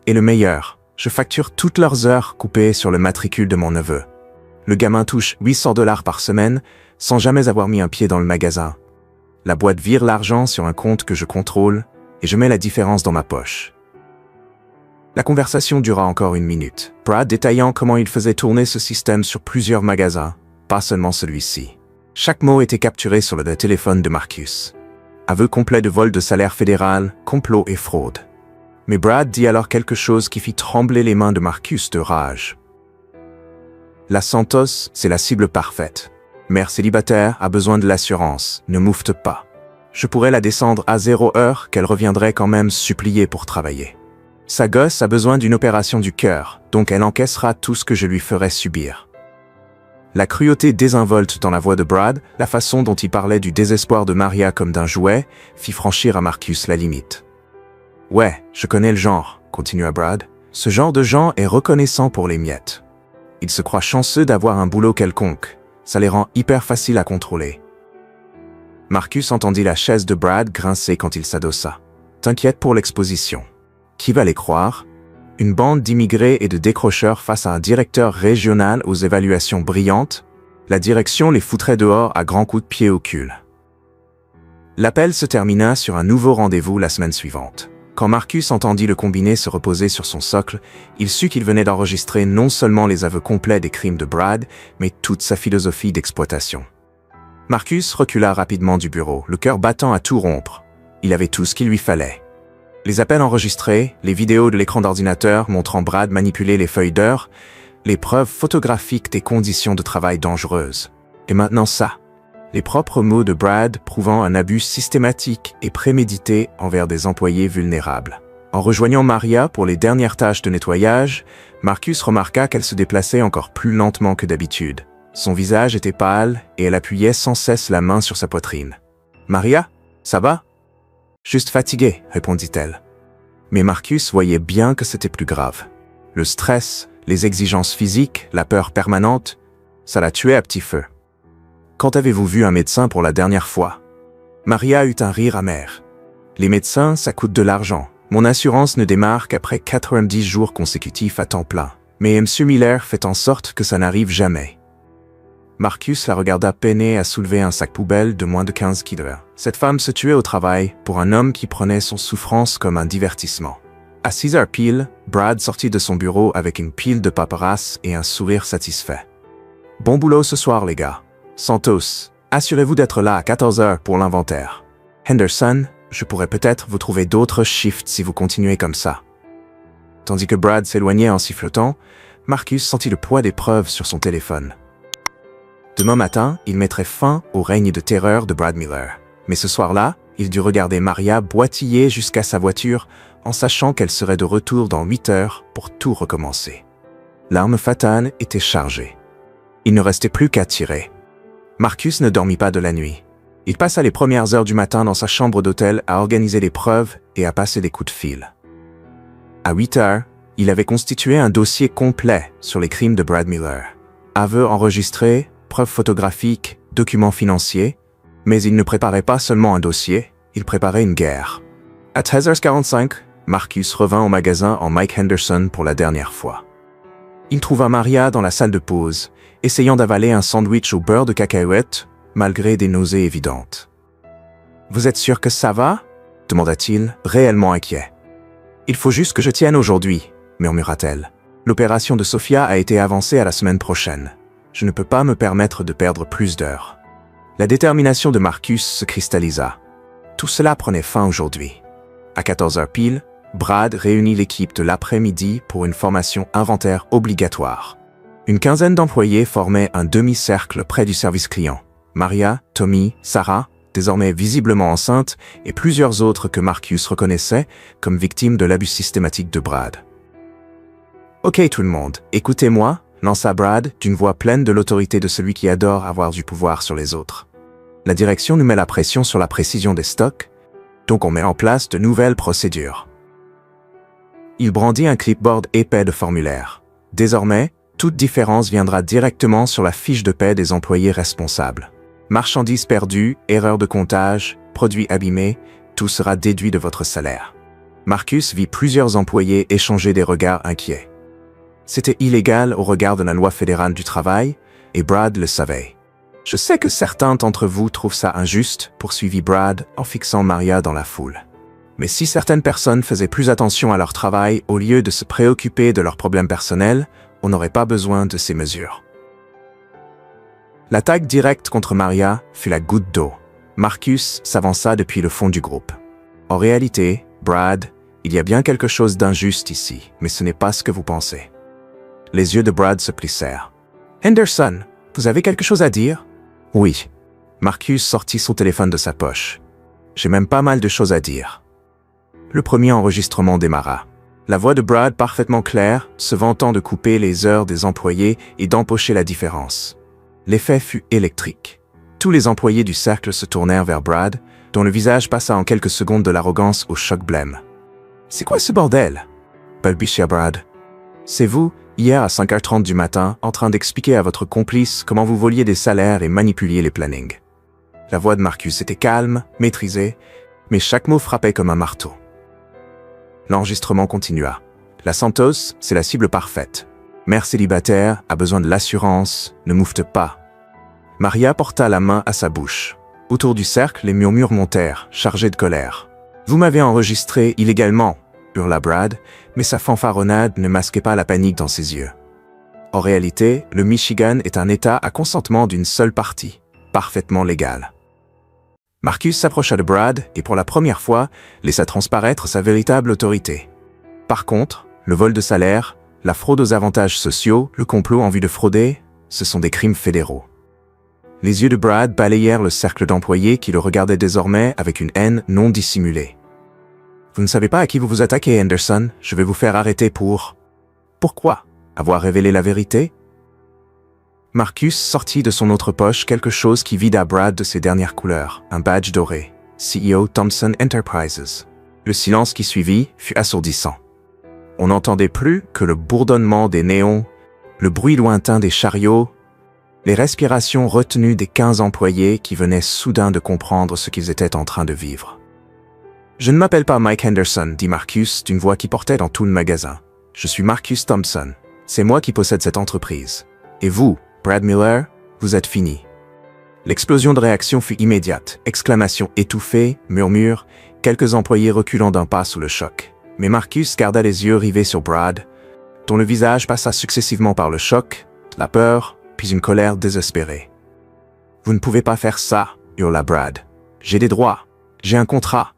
Et le meilleur, je facture toutes leurs heures coupées sur le matricule de mon neveu. Le gamin touche 800 $ par semaine, sans jamais avoir mis un pied dans le magasin. La boîte vire l'argent sur un compte que je contrôle, et je mets la différence dans ma poche. La conversation dura encore 1 minute, Brad détaillant comment il faisait tourner ce système sur plusieurs magasins, pas seulement celui-ci. Chaque mot était capturé sur le téléphone de Marcus. Aveu complet de vol de salaire fédéral, complot et fraude. Mais Brad dit alors quelque chose qui fit trembler les mains de Marcus de rage. La Santos, c'est la cible parfaite. Mère célibataire a besoin de l'assurance, ne moufte pas. Je pourrais la descendre à 0 heure qu'elle reviendrait quand même supplier pour travailler. Sa gosse a besoin d'une opération du cœur, donc elle encaissera tout ce que je lui ferai subir. La cruauté désinvolte dans la voix de Brad, la façon dont il parlait du désespoir de Maria comme d'un jouet, fit franchir à Marcus la limite. « Ouais, je connais le genre », continua Brad. « Ce genre de gens est reconnaissant pour les miettes. Ils se croient chanceux d'avoir un boulot quelconque. Ça les rend hyper faciles à contrôler. » Marcus entendit la chaise de Brad grincer quand il s'adossa. « T'inquiète pour l'exposition. Qui va les croire ? Une bande d'immigrés et de décrocheurs face à un directeur régional aux évaluations brillantes ? La direction les foutrait dehors à grands coups de pied au cul. » L'appel se termina sur un nouveau rendez-vous la semaine suivante. Quand Marcus entendit le combiné se reposer sur son socle, il sut qu'il venait d'enregistrer non seulement les aveux complets des crimes de Brad, mais toute sa philosophie d'exploitation. Marcus recula rapidement du bureau, le cœur battant à tout rompre. Il avait tout ce qu'il lui fallait. Les appels enregistrés, les vidéos de l'écran d'ordinateur montrant Brad manipuler les feuilles d'heure, les preuves photographiques des conditions de travail dangereuses. Et maintenant ça. Les propres mots de Brad prouvant un abus systématique et prémédité envers des employés vulnérables. En rejoignant Maria pour les dernières tâches de nettoyage, Marcus remarqua qu'elle se déplaçait encore plus lentement que d'habitude. Son visage était pâle et elle appuyait sans cesse la main sur sa poitrine. « Maria, ça va ?»« Juste fatiguée, » répondit-elle. Mais Marcus voyait bien que c'était plus grave. Le stress, les exigences physiques, la peur permanente, ça la tuait à petit feu. Quand avez-vous vu un médecin pour la dernière fois ? Maria eut un rire amer. Les médecins, ça coûte de l'argent. Mon assurance ne démarre qu'après 90 jours consécutifs à temps plein. Mais M. Miller fait en sorte que ça n'arrive jamais. Marcus la regarda peiner à soulever un sac poubelle de moins de 15 kilos. Cette femme se tuait au travail pour un homme qui prenait son souffrance comme un divertissement. À 6 heures pile, Brad sortit de son bureau avec une pile de paperasses et un sourire satisfait. « Bon boulot ce soir, les gars. Santos, assurez-vous d'être là à 14 heures pour l'inventaire. Henderson, je pourrais peut-être vous trouver d'autres shifts si vous continuez comme ça. » Tandis que Brad s'éloignait en sifflotant, Marcus sentit le poids des preuves sur son téléphone. Demain matin, il mettrait fin au règne de terreur de Brad Miller. Mais ce soir-là, il dut regarder Maria boitiller jusqu'à sa voiture en sachant qu'elle serait de retour dans 8 heures pour tout recommencer. L'arme fatale était chargée. Il ne restait plus qu'à tirer. Marcus ne dormit pas de la nuit. Il passa les premières heures du matin dans sa chambre d'hôtel à organiser les preuves et à passer des coups de fil. À 8 heures, il avait constitué un dossier complet sur les crimes de Brad Miller. Aveux enregistrés, preuves photographiques, documents financiers, mais il ne préparait pas seulement un dossier, il préparait une guerre. À 13h45, Marcus revint au magasin en Mike Henderson pour la dernière fois. Il trouva Maria dans la salle de pause, essayant d'avaler un sandwich au beurre de cacahuète, malgré des nausées évidentes. « Vous êtes sûr que ça va ?» demanda-t-il, réellement inquiet. « Il faut juste que je tienne aujourd'hui, » murmura-t-elle. « L'opération de Sophia a été avancée à la semaine prochaine. Je ne peux pas me permettre de perdre plus d'heures. » La détermination de Marcus se cristallisa. Tout cela prenait fin aujourd'hui. À 14 heures pile, Brad réunit l'équipe de l'après-midi pour une formation inventaire obligatoire. Une quinzaine d'employés formaient un demi-cercle près du service client. Maria, Tommy, Sarah, désormais visiblement enceinte, et plusieurs autres que Marcus reconnaissait comme victimes de l'abus systématique de Brad. « Ok tout le monde, écoutez-moi », lança Brad d'une voix pleine de l'autorité de celui qui adore avoir du pouvoir sur les autres. « La direction nous met la pression sur la précision des stocks, donc on met en place de nouvelles procédures. » Il brandit un clipboard épais de formulaires. Désormais, toute différence viendra directement sur la fiche de paie des employés responsables. Marchandises perdues, erreurs de comptage, produits abîmés, tout sera déduit de votre salaire. Marcus vit plusieurs employés échanger des regards inquiets. C'était illégal au regard de la loi fédérale du travail, et Brad le savait. « Je sais que certains d'entre vous trouvent ça injuste », poursuivit Brad en fixant Maria dans la foule. « Mais si certaines personnes faisaient plus attention à leur travail au lieu de se préoccuper de leurs problèmes personnels, on n'aurait pas besoin de ces mesures. L'attaque directe contre Maria fut la goutte d'eau. Marcus s'avança depuis le fond du groupe. En réalité, Brad, il y a bien quelque chose d'injuste ici, mais ce n'est pas ce que vous pensez. Les yeux de Brad se plissèrent. « Henderson, vous avez quelque chose à dire ?»« Oui. » Marcus sortit son téléphone de sa poche. « J'ai même pas mal de choses à dire. » Le premier enregistrement démarra. La voix de Brad parfaitement claire, se vantant de couper les heures des employés et d'empocher la différence. L'effet fut électrique. Tous les employés du cercle se tournèrent vers Brad, dont le visage passa en quelques secondes de l'arrogance au choc blême. « C'est quoi ce bordel ?» balbutia Brad. « C'est vous, hier à 5h30 du matin, en train d'expliquer à votre complice comment vous voliez des salaires et manipuliez les plannings. » La voix de Marcus était calme, maîtrisée, mais chaque mot frappait comme un marteau. L'enregistrement continua. La Santos, c'est la cible parfaite. Mère célibataire, a besoin de l'assurance, ne moufte pas. Maria porta la main à sa bouche. Autour du cercle, les murmures montèrent, chargés de colère. « Vous m'avez enregistré illégalement !» hurla Brad, mais sa fanfaronnade ne masquait pas la panique dans ses yeux. En réalité, le Michigan est un État à consentement d'une seule partie, parfaitement légal. Marcus s'approcha de Brad et pour la première fois, laissa transparaître sa véritable autorité. Par contre, le vol de salaire, la fraude aux avantages sociaux, le complot en vue de frauder, ce sont des crimes fédéraux. Les yeux de Brad balayèrent le cercle d'employés qui le regardaient désormais avec une haine non dissimulée. « Vous ne savez pas à qui vous vous attaquez, Henderson, je vais vous faire arrêter pour... » « Pourquoi? Avoir révélé la vérité ?» Marcus sortit de son autre poche quelque chose qui vida Brad de ses dernières couleurs, un badge doré, CEO Thomson Enterprises. Le silence qui suivit fut assourdissant. On n'entendait plus que le bourdonnement des néons, le bruit lointain des chariots, les respirations retenues des 15 employés qui venaient soudain de comprendre ce qu'ils étaient en train de vivre. « Je ne m'appelle pas Mike Henderson, dit Marcus d'une voix qui portait dans tout le magasin. Je suis Marcus Thompson. C'est moi qui possède cette entreprise. Et vous, Brad Miller, vous êtes fini. » L'explosion de réaction fut immédiate, exclamations étouffées, murmures, quelques employés reculant d'un pas sous le choc. Mais Marcus garda les yeux rivés sur Brad, dont le visage passa successivement par le choc, la peur, puis une colère désespérée. « Vous ne pouvez pas faire ça, hurla Brad. J'ai des droits, j'ai un contrat. »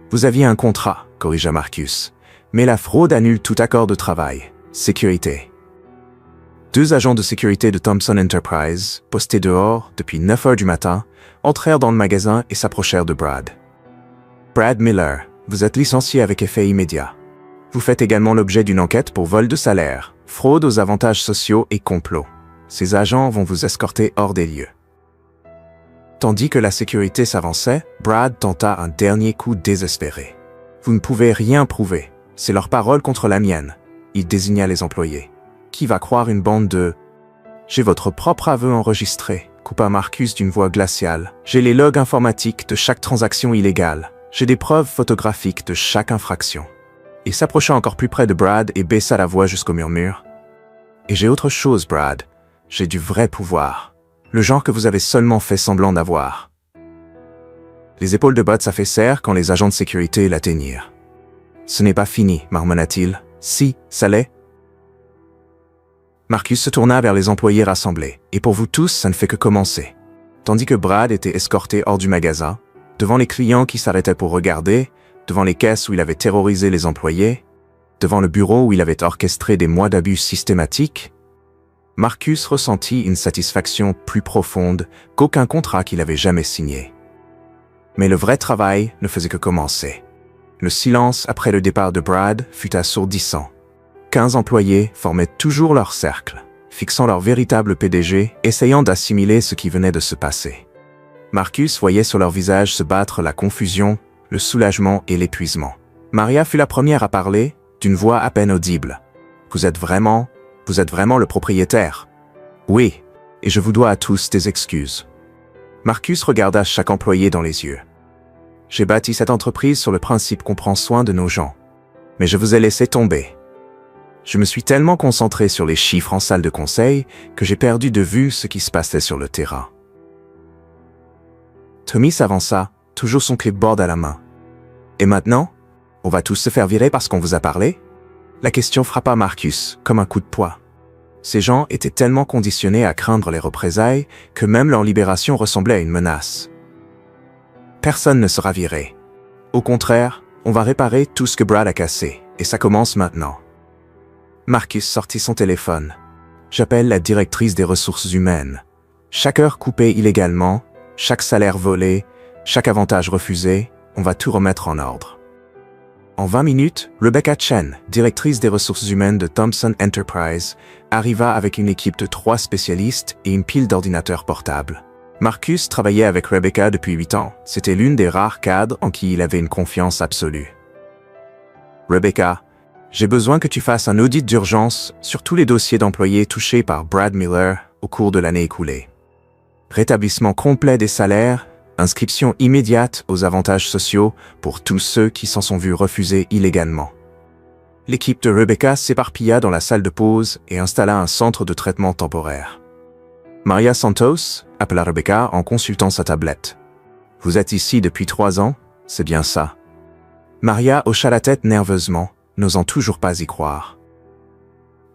« Vous aviez un contrat, corrigea Marcus. Mais la fraude annule tout accord de travail. Sécurité. » Deux agents de sécurité de Thomson Enterprise, postés dehors depuis 9 heures du matin, entrèrent dans le magasin et s'approchèrent de Brad. « Brad Miller, vous êtes licencié avec effet immédiat. Vous faites également l'objet d'une enquête pour vol de salaire, fraude aux avantages sociaux et complot. Ces agents vont vous escorter hors des lieux. » Tandis que la sécurité s'avançait, Brad tenta un dernier coup désespéré. « Vous ne pouvez rien prouver. C'est leur parole contre la mienne. » Il désigna les employés. « Qui va croire une bande de... » « J'ai votre propre aveu enregistré, » coupa Marcus d'une voix glaciale. « J'ai les logs informatiques de chaque transaction illégale. J'ai des preuves photographiques de chaque infraction. » Il s'approcha encore plus près de Brad et baissa la voix jusqu'au murmure. « Et j'ai autre chose, Brad. J'ai du vrai pouvoir. Le genre que vous avez seulement fait semblant d'avoir. » Les épaules de Brad s'affaissèrent quand les agents de sécurité l'atteignirent. « Ce n'est pas fini, marmonna-t-il. Si, ça l'est. » Marcus se tourna vers les employés rassemblés. « Et pour vous tous, ça ne fait que commencer. » Tandis que Brad était escorté hors du magasin, devant les clients qui s'arrêtaient pour regarder, devant les caisses où il avait terrorisé les employés, devant le bureau où il avait orchestré des mois d'abus systématiques, Marcus ressentit une satisfaction plus profonde qu'aucun contrat qu'il avait jamais signé. Mais le vrai travail ne faisait que commencer. Le silence après le départ de Brad fut assourdissant. 15 employés formaient toujours leur cercle, fixant leur véritable PDG, essayant d'assimiler ce qui venait de se passer. Marcus voyait sur leur visage se battre la confusion, le soulagement et l'épuisement. Maria fut la première à parler, d'une voix à peine audible. « Vous êtes vraiment le propriétaire. » « Oui, et je vous dois à tous des excuses. » Marcus regarda chaque employé dans les yeux. « J'ai bâti cette entreprise sur le principe qu'on prend soin de nos gens. Mais je vous ai laissé tomber. Je me suis tellement concentré sur les chiffres en salle de conseil que j'ai perdu de vue ce qui se passait sur le terrain. » Tommy s'avança, toujours son clipboard à la main. « Et maintenant, On va tous se faire virer parce qu'on vous a parlé? La question frappa Marcus comme un coup de poing. Ces gens étaient tellement conditionnés à craindre les représailles que même leur libération ressemblait à une menace. Personne ne sera viré. Au contraire, on va réparer tout ce que Brad a cassé, et ça commence maintenant. Marcus sortit son téléphone. J'appelle la directrice des ressources humaines. Chaque heure coupée illégalement, chaque salaire volé, chaque avantage refusé, on va tout remettre en ordre. En 20 minutes, Rebecca Chen, directrice des ressources humaines de Thomson Enterprise, arriva avec une équipe de 3 spécialistes et une pile d'ordinateurs portables. Marcus travaillait avec Rebecca depuis 8 ans. C'était l'une des rares cadres en qui il avait une confiance absolue. Rebecca, j'ai besoin que tu fasses un audit d'urgence sur tous les dossiers d'employés touchés par Brad Miller au cours de l'année écoulée. Rétablissement complet des salaires, inscription immédiate aux avantages sociaux pour tous ceux qui s'en sont vus refuser illégalement. L'équipe de Rebecca s'éparpilla dans la salle de pause et installa un centre de traitement temporaire. Maria Santos appela Rebecca en consultant sa tablette. « Vous êtes ici depuis 3 ans? C'est bien ça. » Maria hocha la tête nerveusement, n'osant toujours pas y croire.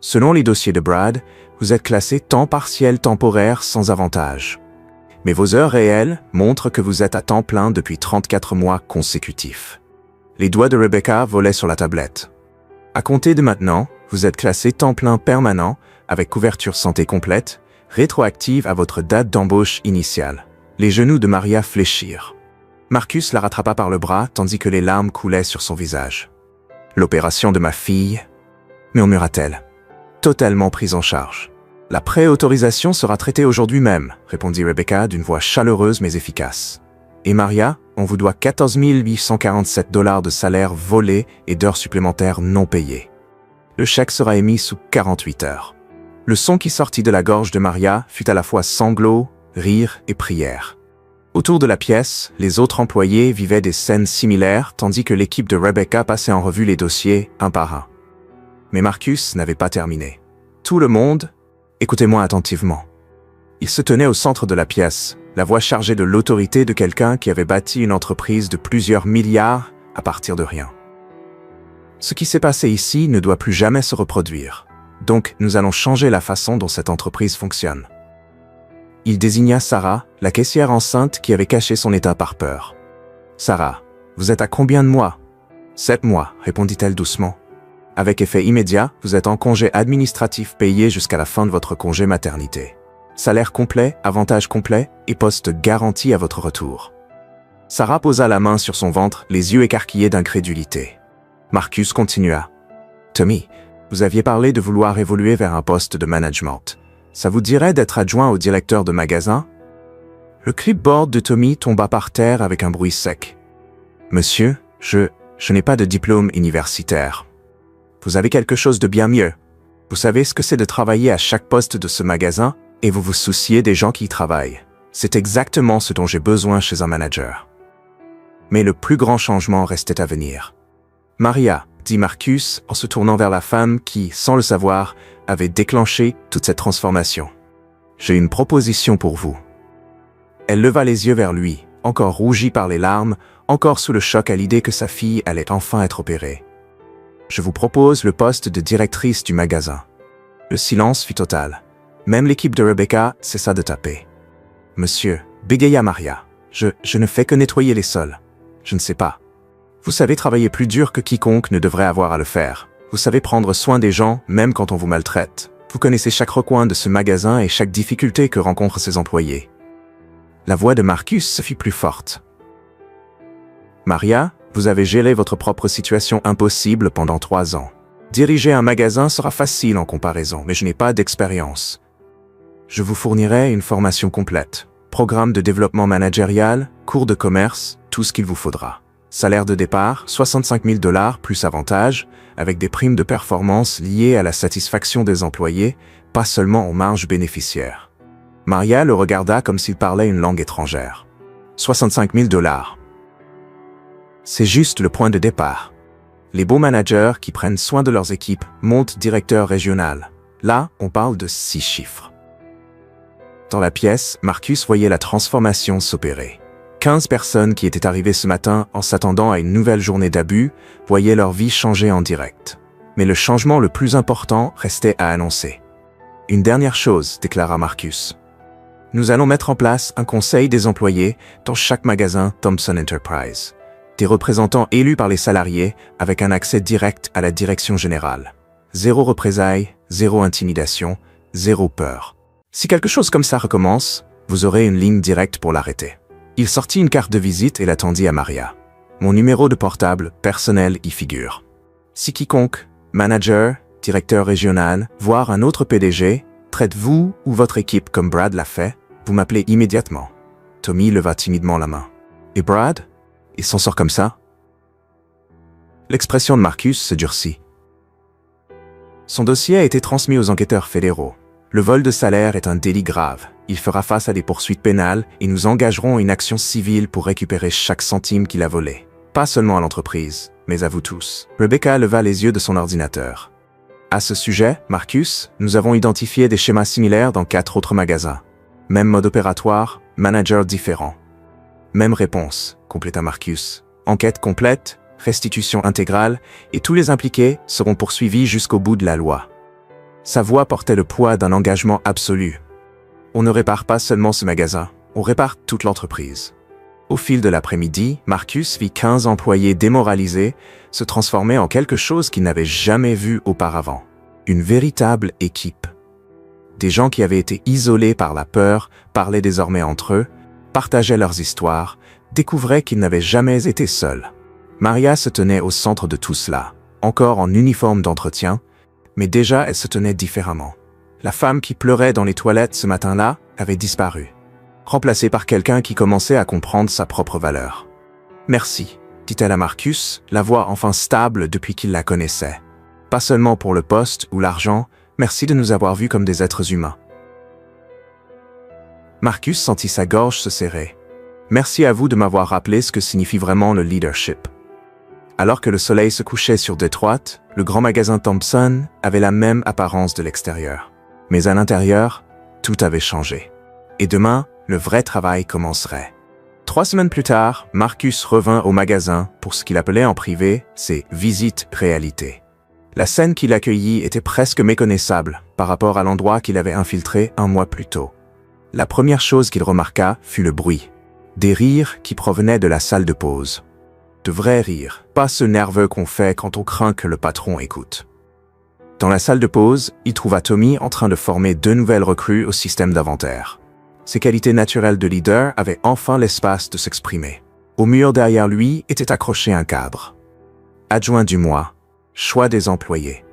Selon les dossiers de Brad, vous êtes classé temps partiel temporaire sans avantage. Mais vos heures réelles montrent que vous êtes à temps plein depuis 34 mois consécutifs. Les doigts de Rebecca volaient sur la tablette. À compter de maintenant, vous êtes classé temps plein permanent avec couverture santé complète, rétroactive à votre date d'embauche initiale. Les genoux de Maria fléchirent. Marcus la rattrapa par le bras tandis que les larmes coulaient sur son visage. « L'opération de ma fille » murmura-t-elle. « Totalement prise en charge. » « La préautorisation sera traitée aujourd'hui même, » répondit Rebecca d'une voix chaleureuse mais efficace. « Et Maria, on vous doit 14 847 $ de salaire volé et d'heures supplémentaires non payées. Le chèque sera émis sous 48 heures. » Le son qui sortit de la gorge de Maria fut à la fois sanglots, rires et prières. Autour de la pièce, les autres employés vivaient des scènes similaires tandis que l'équipe de Rebecca passait en revue les dossiers un par un. Mais Marcus n'avait pas terminé. Tout le monde, écoutez-moi attentivement. Il se tenait au centre de la pièce, la voix chargée de l'autorité de quelqu'un qui avait bâti une entreprise de plusieurs milliards à partir de rien. Ce qui s'est passé ici ne doit plus jamais se reproduire. Donc, nous allons changer la façon dont cette entreprise fonctionne. Il désigna Sarah, la caissière enceinte qui avait caché son état par peur. « Sarah, vous êtes à combien de mois ?»« 7 mois, répondit-elle doucement. Avec effet immédiat, vous êtes en congé administratif payé jusqu'à la fin de votre congé maternité. Salaire complet, avantage complet et poste garanti à votre retour. » Sarah posa la main sur son ventre, les yeux écarquillés d'incrédulité. Marcus continua. « Tommy, vous aviez parlé de vouloir évoluer vers un poste de management. Ça vous dirait d'être adjoint au directeur de magasin ?» Le clipboard de Tommy tomba par terre avec un bruit sec. « Monsieur, je n'ai pas de diplôme universitaire. Vous avez quelque chose de bien mieux. Vous savez ce que c'est de travailler à chaque poste de ce magasin et vous vous souciez des gens qui y travaillent. C'est exactement ce dont j'ai besoin chez un manager. » Mais le plus grand changement restait à venir. « Maria, » dit Marcus en se tournant vers la femme qui, sans le savoir, avait déclenché toute cette transformation. « J'ai une proposition pour vous. » Elle leva les yeux vers lui, encore rougie par les larmes, encore sous le choc à l'idée que sa fille allait enfin être opérée. « Je vous propose le poste de directrice du magasin. » Le silence fut total. Même l'équipe de Rebecca cessa de taper. « Monsieur, » bégaya Maria, je ne fais que nettoyer les sols. Je ne sais pas. Vous savez travailler plus dur que quiconque ne devrait avoir à le faire. Vous savez prendre soin des gens, même quand on vous maltraite. Vous connaissez chaque recoin de ce magasin et chaque difficulté que rencontrent ses employés. » La voix de Marcus se fit plus forte. « Maria, vous avez géré votre propre situation impossible pendant 3 ans. Diriger un magasin sera facile en comparaison, mais je n'ai pas d'expérience. Je vous fournirai une formation complète, programme de développement managérial, cours de commerce, tout ce qu'il vous faudra. Salaire de départ, 65 000 $ plus avantages, avec des primes de performance liées à la satisfaction des employés, pas seulement aux marges bénéficiaires. » Maria le regarda comme s'il parlait une langue étrangère. 65 000 $. C'est juste le point de départ. Les beaux managers qui prennent soin de leurs équipes montent directeur régional. Là, on parle de 6 chiffres. Dans la pièce, Marcus voyait la transformation s'opérer. 15 personnes qui étaient arrivées ce matin en s'attendant à une nouvelle journée d'abus voyaient leur vie changer en direct. Mais le changement le plus important restait à annoncer. Une dernière chose, déclara Marcus. Nous allons mettre en place un conseil des employés dans chaque magasin Thomson Enterprise. Des représentants élus par les salariés avec un accès direct à la direction générale. 0 représailles, 0 intimidation, 0 peur. Si quelque chose comme ça recommence, vous aurez une ligne directe pour l'arrêter. Il sortit une carte de visite et la tendit à Maria. Mon numéro de portable personnel y figure. Si quiconque, manager, directeur régional, voire un autre PDG, traite vous ou votre équipe comme Brad l'a fait, vous m'appelez immédiatement. Tommy leva timidement la main. Et Brad? Il s'en sort comme ça? L'expression de Marcus se durcit. Son dossier a été transmis aux enquêteurs fédéraux. Le vol de salaire est un délit grave. Il fera face à des poursuites pénales et nous engagerons une action civile pour récupérer chaque centime qu'il a volé. Pas seulement à l'entreprise, mais à vous tous. Rebecca leva les yeux de son ordinateur. À ce sujet, Marcus, nous avons identifié des schémas similaires dans 4 autres magasins. Même mode opératoire, manager différent. Même réponse, compléta Marcus. Enquête complète, restitution intégrale, et tous les impliqués seront poursuivis jusqu'au bout de la loi. Sa voix portait le poids d'un engagement absolu. On ne répare pas seulement ce magasin, on répare toute l'entreprise. Au fil de l'après-midi, Marcus vit 15 employés démoralisés se transformer en quelque chose qu'il n'avait jamais vu auparavant. Une véritable équipe. Des gens qui avaient été isolés par la peur parlaient désormais entre eux, partageaient leurs histoires, découvraient qu'ils n'avaient jamais été seuls. Maria se tenait au centre de tout cela, encore en uniforme d'entretien, mais déjà elle se tenait différemment. La femme qui pleurait dans les toilettes ce matin-là avait disparu, remplacée par quelqu'un qui commençait à comprendre sa propre valeur. « Merci », dit-elle à Marcus, la voix enfin stable depuis qu'il la connaissait. « Pas seulement pour le poste ou l'argent, merci de nous avoir vus comme des êtres humains. » Marcus sentit sa gorge se serrer. « Merci à vous de m'avoir rappelé ce que signifie vraiment le leadership. » Alors que le soleil se couchait sur Détroit, le grand magasin Thomson avait la même apparence de l'extérieur. Mais à l'intérieur, tout avait changé. Et demain, le vrai travail commencerait. 3 semaines plus tard, Marcus revint au magasin pour ce qu'il appelait en privé ses « visites réalité ». La scène qui l'accueillit était presque méconnaissable par rapport à l'endroit qu'il avait infiltré 1 mois plus tôt. La première chose qu'il remarqua fut le bruit. Des rires qui provenaient de la salle de pause. De vrais rires, pas ceux nerveux qu'on fait quand on craint que le patron écoute. Dans la salle de pause, il trouva Tommy en train de former 2 nouvelles recrues au système d'inventaire. Ses qualités naturelles de leader avaient enfin l'espace de s'exprimer. Au mur derrière lui était accroché un cadre. Adjoint du mois, choix des employés.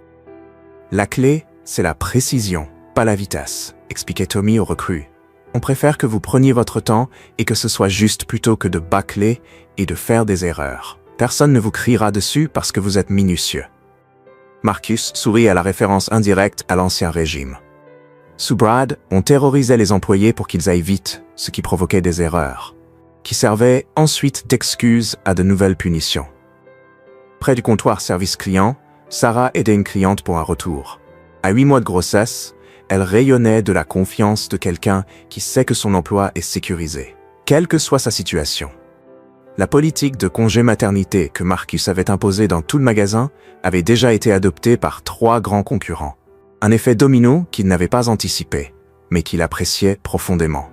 La clé, c'est la précision, pas la vitesse, expliquait Tommy aux recrues. On préfère que vous preniez votre temps et que ce soit juste plutôt que de bâcler et de faire des erreurs. Personne ne vous criera dessus parce que vous êtes minutieux. Marcus sourit à la référence indirecte à l'ancien régime. Sous Brad, on terrorisait les employés pour qu'ils aillent vite, ce qui provoquait des erreurs, qui servaient ensuite d'excuse à de nouvelles punitions. Près du comptoir service client, Sarah aidait une cliente pour un retour. À 8 mois de grossesse, elle rayonnait de la confiance de quelqu'un qui sait que son emploi est sécurisé, quelle que soit sa situation. La politique de congé maternité que Marcus avait imposée dans tout le magasin avait déjà été adoptée par 3 grands concurrents. Un effet domino qu'il n'avait pas anticipé, mais qu'il appréciait profondément.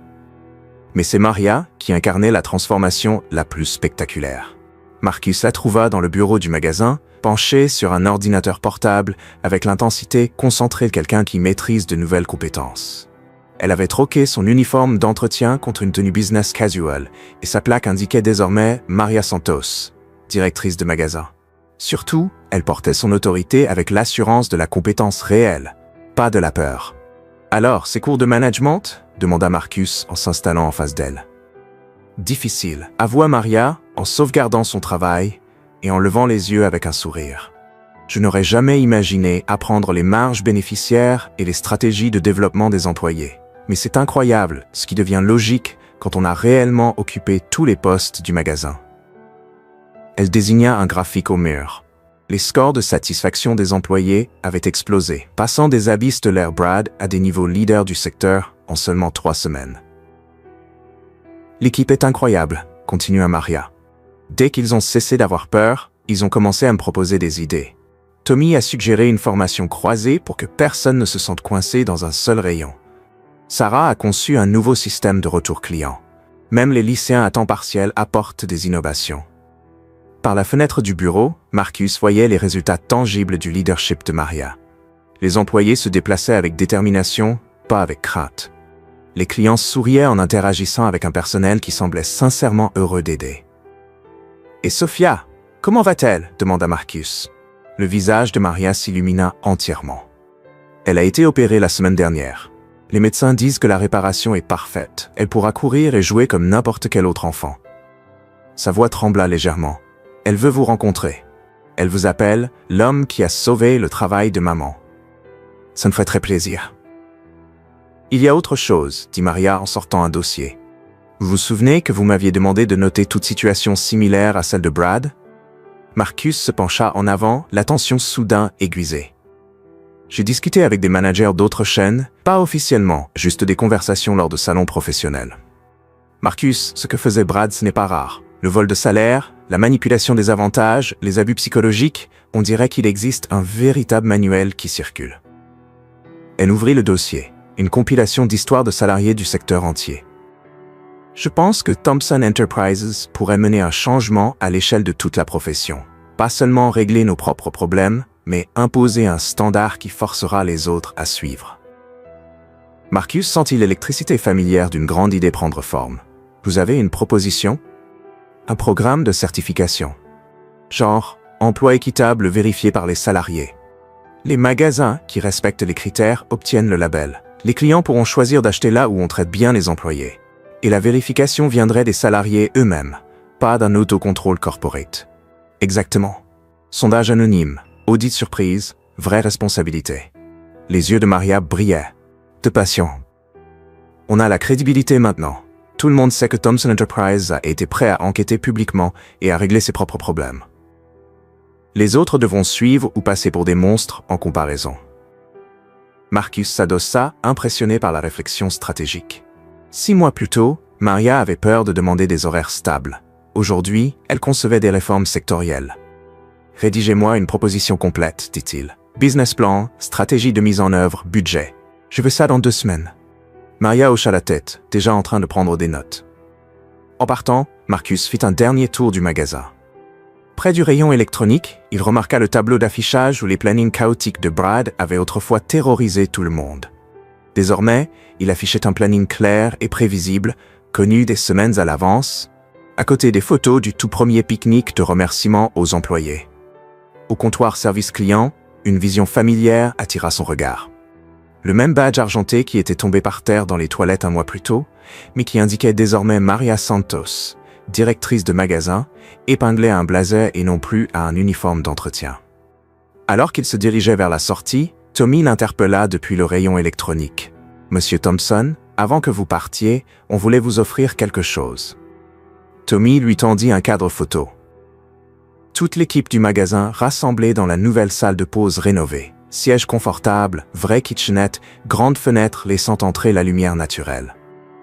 Mais c'est Maria qui incarnait la transformation la plus spectaculaire. Marcus la trouva dans le bureau du magasin, penchée sur un ordinateur portable avec l'intensité concentrée de quelqu'un qui maîtrise de nouvelles compétences. Elle avait troqué son uniforme d'entretien contre une tenue business casual et sa plaque indiquait désormais Maria Santos, directrice de magasin. Surtout, elle portait son autorité avec l'assurance de la compétence réelle, pas de la peur. « Alors, ces cours de management ?» demanda Marcus en s'installant en face d'elle. « Difficile », avoua Maria en sauvegardant son travail et en levant les yeux avec un sourire. Je n'aurais jamais imaginé apprendre les marges bénéficiaires et les stratégies de développement des employés. Mais c'est incroyable, ce qui devient logique quand on a réellement occupé tous les postes du magasin. Elle désigna un graphique au mur. Les scores de satisfaction des employés avaient explosé, passant des abysses de l'ère Brad à des niveaux leaders du secteur en seulement 3 semaines. L'équipe est incroyable, continua Maria. Dès qu'ils ont cessé d'avoir peur, ils ont commencé à me proposer des idées. Tommy a suggéré une formation croisée pour que personne ne se sente coincé dans un seul rayon. Sarah a conçu un nouveau système de retour client. Même les lycéens à temps partiel apportent des innovations. Par la fenêtre du bureau, Marcus voyait les résultats tangibles du leadership de Maria. Les employés se déplaçaient avec détermination, pas avec crainte. Les clients souriaient en interagissant avec un personnel qui semblait sincèrement heureux d'aider. « Et Sophia, comment va-t-elle » demanda Marcus. Le visage de Maria s'illumina entièrement. Elle a été opérée la semaine dernière. Les médecins disent que la réparation est parfaite. Elle pourra courir et jouer comme n'importe quel autre enfant. Sa voix trembla légèrement. Elle veut vous rencontrer. Elle vous appelle l'homme qui a sauvé le travail de maman. Ça me ferait très plaisir. Il y a autre chose, dit Maria en sortant un dossier. Vous vous souvenez que vous m'aviez demandé de noter toute situation similaire à celle de Brad? Marcus se pencha en avant, l'attention soudain aiguisée. J'ai discuté avec des managers d'autres chaînes, pas officiellement, juste des conversations lors de salons professionnels. Marcus, ce que faisait Brad, ce n'est pas rare. Le vol de salaire, la manipulation des avantages, les abus psychologiques, on dirait qu'il existe un véritable manuel qui circule. Elle ouvrit le dossier, une compilation d'histoires de salariés du secteur entier. Je pense que Thomson Enterprises pourrait mener un changement à l'échelle de toute la profession. Pas seulement régler nos propres problèmes, mais imposer un standard qui forcera les autres à suivre. Marcus sentit l'électricité familière d'une grande idée prendre forme. Vous avez une proposition? Un programme de certification. Genre, emploi équitable vérifié par les salariés. Les magasins qui respectent les critères obtiennent le label. Les clients pourront choisir d'acheter là où on traite bien les employés. Et la vérification viendrait des salariés eux-mêmes, pas d'un autocontrôle corporate. Exactement. Sondage anonyme, audit surprise, vraie responsabilité. Les yeux de Maria brillaient. De passion. On a la crédibilité maintenant. Tout le monde sait que Thomson Enterprises a été prêt à enquêter publiquement et à régler ses propres problèmes. Les autres devront suivre ou passer pour des monstres en comparaison. Marcus s'adossa, impressionné par la réflexion stratégique. 6 mois plus tôt, Maria avait peur de demander des horaires stables. Aujourd'hui, elle concevait des réformes sectorielles. « Rédigez-moi une proposition complète, dit-il. Business plan, stratégie de mise en œuvre, budget. Je veux ça dans 2 semaines. » Maria hocha la tête, déjà en train de prendre des notes. En partant, Marcus fit un dernier tour du magasin. Près du rayon électronique, il remarqua le tableau d'affichage où les plannings chaotiques de Brad avaient autrefois terrorisé tout le monde. Désormais, il affichait un planning clair et prévisible, connu des semaines à l'avance, à côté des photos du tout premier pique-nique de remerciements aux employés. Au comptoir service client, une vision familière attira son regard. Le même badge argenté qui était tombé par terre dans les toilettes un mois plus tôt, mais qui indiquait désormais Maria Santos, directrice de magasin, épinglée à un blazer et non plus à un uniforme d'entretien. Alors qu'il se dirigeait vers la sortie, Tommy l'interpella depuis le rayon électronique. « Monsieur Thompson, avant que vous partiez, on voulait vous offrir quelque chose. » Tommy lui tendit un cadre photo. Toute l'équipe du magasin rassemblée dans la nouvelle salle de pause rénovée. Sièges confortables, vraie kitchenette, grande fenêtre laissant entrer la lumière naturelle.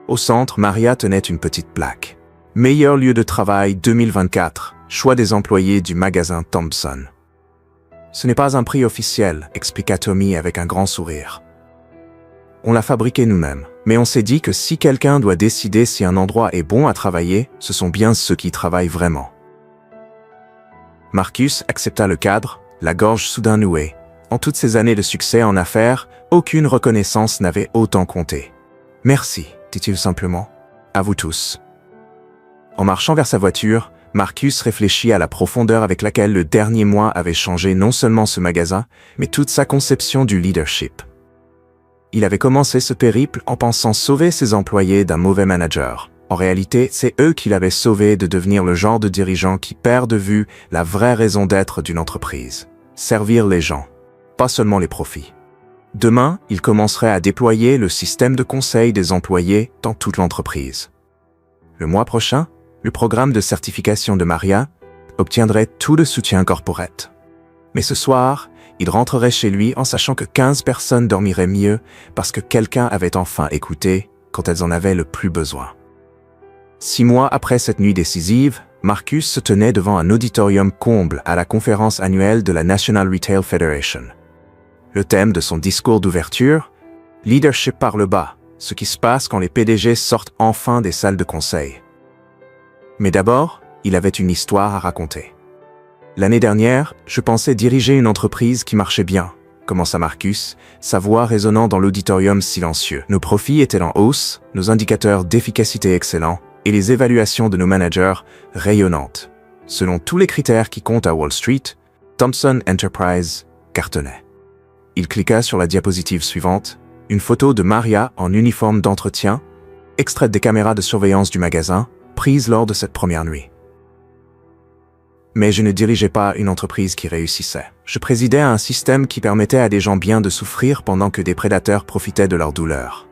Au centre, Maria tenait une petite plaque. « Meilleur lieu de travail 2024, choix des employés du magasin Thomson. » Ce n'est pas un prix officiel, expliqua Tommy avec un grand sourire. On l'a fabriqué nous-mêmes, mais on s'est dit que si quelqu'un doit décider si un endroit est bon à travailler, ce sont bien ceux qui travaillent vraiment. Marcus accepta le cadre, la gorge soudain nouée. En toutes ces années de succès en affaires, aucune reconnaissance n'avait autant compté. « Merci », dit-il simplement. « À vous tous. » En marchant vers sa voiture, Marcus réfléchit à la profondeur avec laquelle le dernier mois avait changé non seulement ce magasin, mais toute sa conception du leadership. Il avait commencé ce périple en pensant sauver ses employés d'un mauvais manager. En réalité, c'est eux qui l'avaient sauvé de devenir le genre de dirigeant qui perd de vue la vraie raison d'être d'une entreprise. Servir les gens, pas seulement les profits. Demain, il commencerait à déployer le système de conseil des employés dans toute l'entreprise. Le mois prochain, le programme de certification de Maria obtiendrait tout le soutien corporate. Mais ce soir, il rentrerait chez lui en sachant que 15 personnes dormiraient mieux parce que quelqu'un avait enfin écouté quand elles en avaient le plus besoin. 6 mois après cette nuit décisive, Marcus se tenait devant un auditorium comble à la conférence annuelle de la National Retail Federation. Le thème de son discours d'ouverture, « Leadership par le bas, ce qui se passe quand les PDG sortent enfin des salles de conseil ». Mais d'abord, il avait une histoire à raconter. L'année dernière, je pensais diriger une entreprise qui marchait bien, commença Marcus, sa voix résonnant dans l'auditorium silencieux. Nos profits étaient en hausse, nos indicateurs d'efficacité excellents, et les évaluations de nos managers rayonnantes. Selon tous les critères qui comptent à Wall Street, Thomson Enterprise cartonnait. Il cliqua sur la diapositive suivante, une photo de Maria en uniforme d'entretien, extraite des caméras de surveillance du magasin, prise lors de cette première nuit. Mais je ne dirigeais pas une entreprise qui réussissait. Je présidais un système qui permettait à des gens bien de souffrir pendant que des prédateurs profitaient de leur douleur.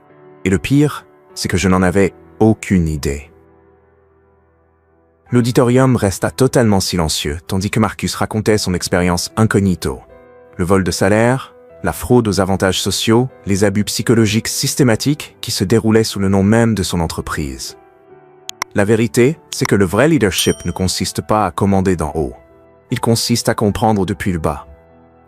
Et le pire, c'est que je n'en avais aucune idée. L'auditorium resta totalement silencieux, tandis que Marcus racontait son expérience incognito. Le vol de salaire, la fraude aux avantages sociaux, les abus psychologiques systématiques qui se déroulaient sous le nom même de son entreprise. La vérité, c'est que le vrai leadership ne consiste pas à commander d'en haut. Il consiste à comprendre depuis le bas.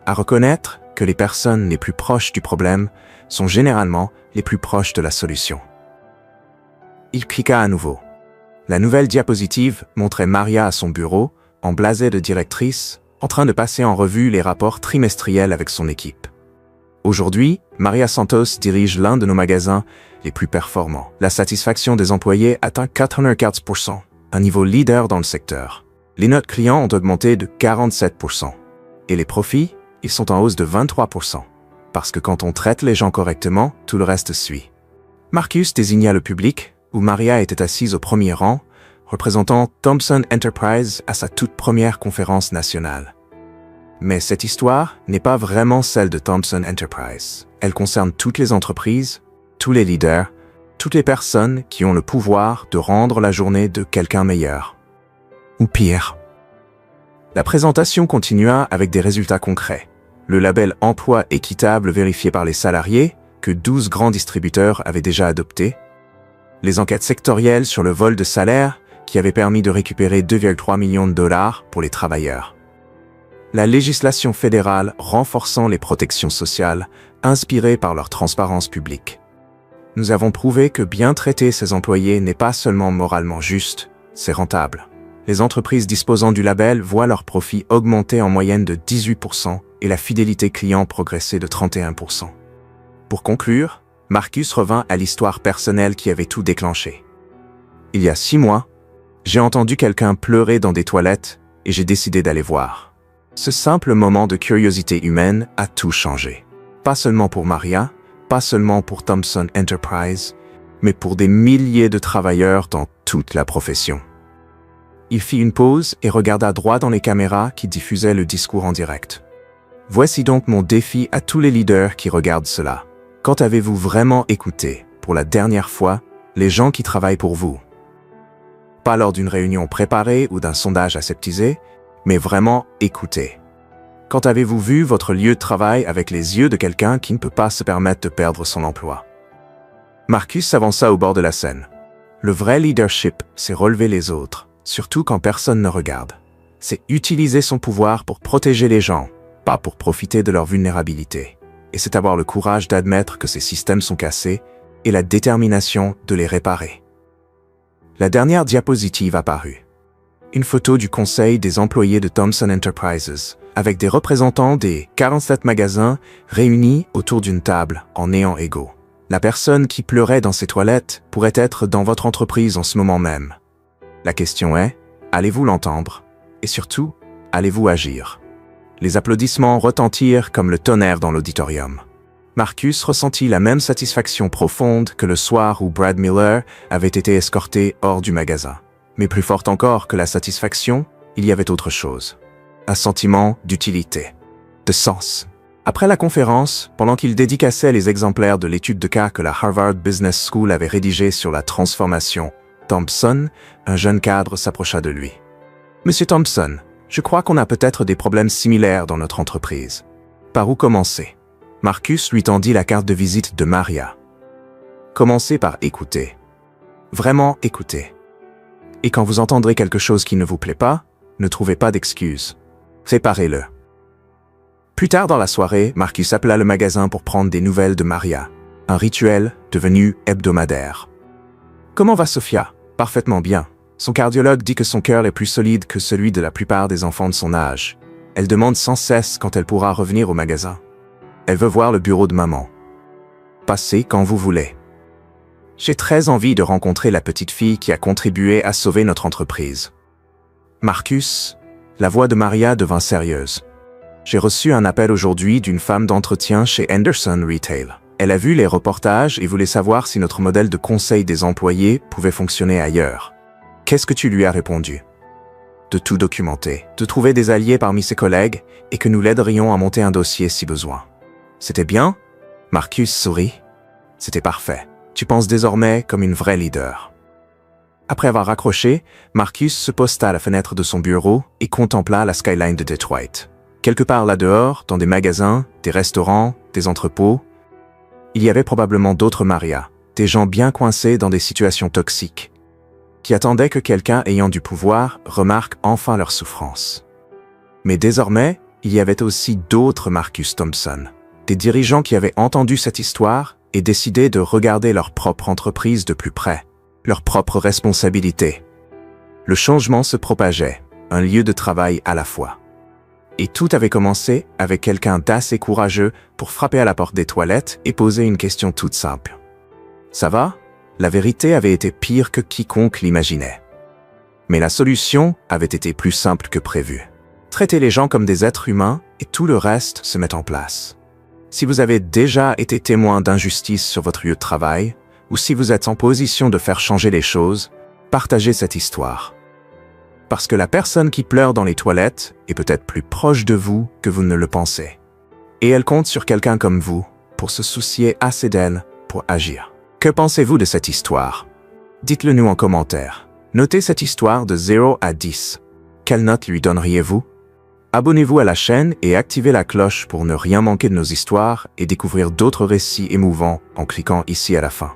À reconnaître que les personnes les plus proches du problème sont généralement les plus proches de la solution. Il cliqua à nouveau. La nouvelle diapositive montrait Maria à son bureau, en blasé de directrice, en train de passer en revue les rapports trimestriels avec son équipe. Aujourd'hui, Maria Santos dirige l'un de nos magasins les plus performants. La satisfaction des employés atteint 404%, un niveau leader dans le secteur. Les notes clients ont augmenté de 47%. Et les profits, ils sont en hausse de 23%. Parce que quand on traite les gens correctement, tout le reste suit. Marcus désigna le public, où Maria était assise au premier rang, représentant Thomson Enterprise à sa toute première conférence nationale. Mais cette histoire n'est pas vraiment celle de Thomson Enterprise. Elle concerne toutes les entreprises, tous les leaders, toutes les personnes qui ont le pouvoir de rendre la journée de quelqu'un meilleur. Ou pire. La présentation continua avec des résultats concrets. Le label Emploi équitable vérifié par les salariés, que 12 grands distributeurs avaient déjà adopté. Les enquêtes sectorielles sur le vol de salaire, qui avaient permis de récupérer 2,3 millions de dollars pour les travailleurs. La législation fédérale renforçant les protections sociales, inspirées par leur transparence publique. Nous avons prouvé que bien traiter ses employés n'est pas seulement moralement juste, c'est rentable. Les entreprises disposant du label voient leurs profits augmenter en moyenne de 18% et la fidélité client progresser de 31%. Pour conclure, Marcus revint à l'histoire personnelle qui avait tout déclenché. Il y a 6 mois, j'ai entendu quelqu'un pleurer dans des toilettes et j'ai décidé d'aller voir. Ce simple moment de curiosité humaine a tout changé. Pas seulement pour Maria, pas seulement pour Thomson Enterprise, mais pour des milliers de travailleurs dans toute la profession. Il fit une pause et regarda droit dans les caméras qui diffusaient le discours en direct. Voici donc mon défi à tous les leaders qui regardent cela. Quand avez-vous vraiment écouté, pour la dernière fois, les gens qui travaillent pour vous? Pas lors d'une réunion préparée ou d'un sondage aseptisé, mais vraiment écouté. Quand avez-vous vu votre lieu de travail avec les yeux de quelqu'un qui ne peut pas se permettre de perdre son emploi? Marcus s'avança au bord de la scène. Le vrai leadership, c'est relever les autres, surtout quand personne ne regarde. C'est utiliser son pouvoir pour protéger les gens, pas pour profiter de leur vulnérabilité. Et c'est avoir le courage d'admettre que ces systèmes sont cassés et la détermination de les réparer. La dernière diapositive apparut. Une photo du conseil des employés de Thomson Enterprises, avec des représentants des 47 magasins réunis autour d'une table en néant égaux. La personne qui pleurait dans ses toilettes pourrait être dans votre entreprise en ce moment même. La question est, allez-vous l'entendre? Et surtout, allez-vous agir? Les applaudissements retentirent comme le tonnerre dans l'auditorium. Marcus ressentit la même satisfaction profonde que le soir où Brad Miller avait été escorté hors du magasin. Mais plus forte encore que la satisfaction, il y avait autre chose. Un sentiment d'utilité, de sens. Après la conférence, pendant qu'il dédicaçait les exemplaires de l'étude de cas que la Harvard Business School avait rédigée sur la transformation Thomson, un jeune cadre s'approcha de lui. « Monsieur Thomson, je crois qu'on a peut-être des problèmes similaires dans notre entreprise. Par où commencer ?» Marcus lui tendit la carte de visite de Maria. « Commencez par écouter. Vraiment écouter. Et quand vous entendrez quelque chose qui ne vous plaît pas, ne trouvez pas d'excuses. Séparez-le. Plus tard dans la soirée, Marcus appela le magasin pour prendre des nouvelles de Maria. Un rituel devenu hebdomadaire. Comment va Sophia? Parfaitement bien. Son cardiologue dit que son cœur est plus solide que celui de la plupart des enfants de son âge. Elle demande sans cesse quand elle pourra revenir au magasin. Elle veut voir le bureau de maman. Passez quand vous voulez. J'ai très envie de rencontrer la petite fille qui a contribué à sauver notre entreprise. Marcus, la voix de Maria devint sérieuse. J'ai reçu un appel aujourd'hui d'une femme d'entretien chez Henderson Retail. Elle a vu les reportages et voulait savoir si notre modèle de conseil des employés pouvait fonctionner ailleurs. Qu'est-ce que tu lui as répondu? De tout documenter, de trouver des alliés parmi ses collègues et que nous l'aiderions à monter un dossier si besoin. C'était bien? Marcus sourit. C'était parfait. Tu penses désormais comme une vraie leader. Après avoir raccroché, Marcus se posta à la fenêtre de son bureau et contempla la skyline de Detroit. Quelque part là-dehors, dans des magasins, des restaurants, des entrepôts, il y avait probablement d'autres Maria, des gens bien coincés dans des situations toxiques, qui attendaient que quelqu'un ayant du pouvoir remarque enfin leur souffrance. Mais désormais, il y avait aussi d'autres Marcus Thompson, des dirigeants qui avaient entendu cette histoire et décidé de regarder leur propre entreprise de plus près, leur propre responsabilité. Le changement se propageait, un lieu de travail à la fois. Et tout avait commencé avec quelqu'un d'assez courageux pour frapper à la porte des toilettes et poser une question toute simple. « Ça va ?» La vérité avait été pire que quiconque l'imaginait. Mais la solution avait été plus simple que prévu. Traiter les gens comme des êtres humains et tout le reste se met en place. Si vous avez déjà été témoin d'injustice sur votre lieu de travail, ou si vous êtes en position de faire changer les choses, partagez cette histoire. Parce que la personne qui pleure dans les toilettes est peut-être plus proche de vous que vous ne le pensez. Et elle compte sur quelqu'un comme vous pour se soucier assez d'elle pour agir. Que pensez-vous de cette histoire? Dites-le nous en commentaire. Notez cette histoire de 0 à 10. Quelle note lui donneriez-vous? Abonnez-vous à la chaîne et activez la cloche pour ne rien manquer de nos histoires et découvrir d'autres récits émouvants en cliquant ici à la fin.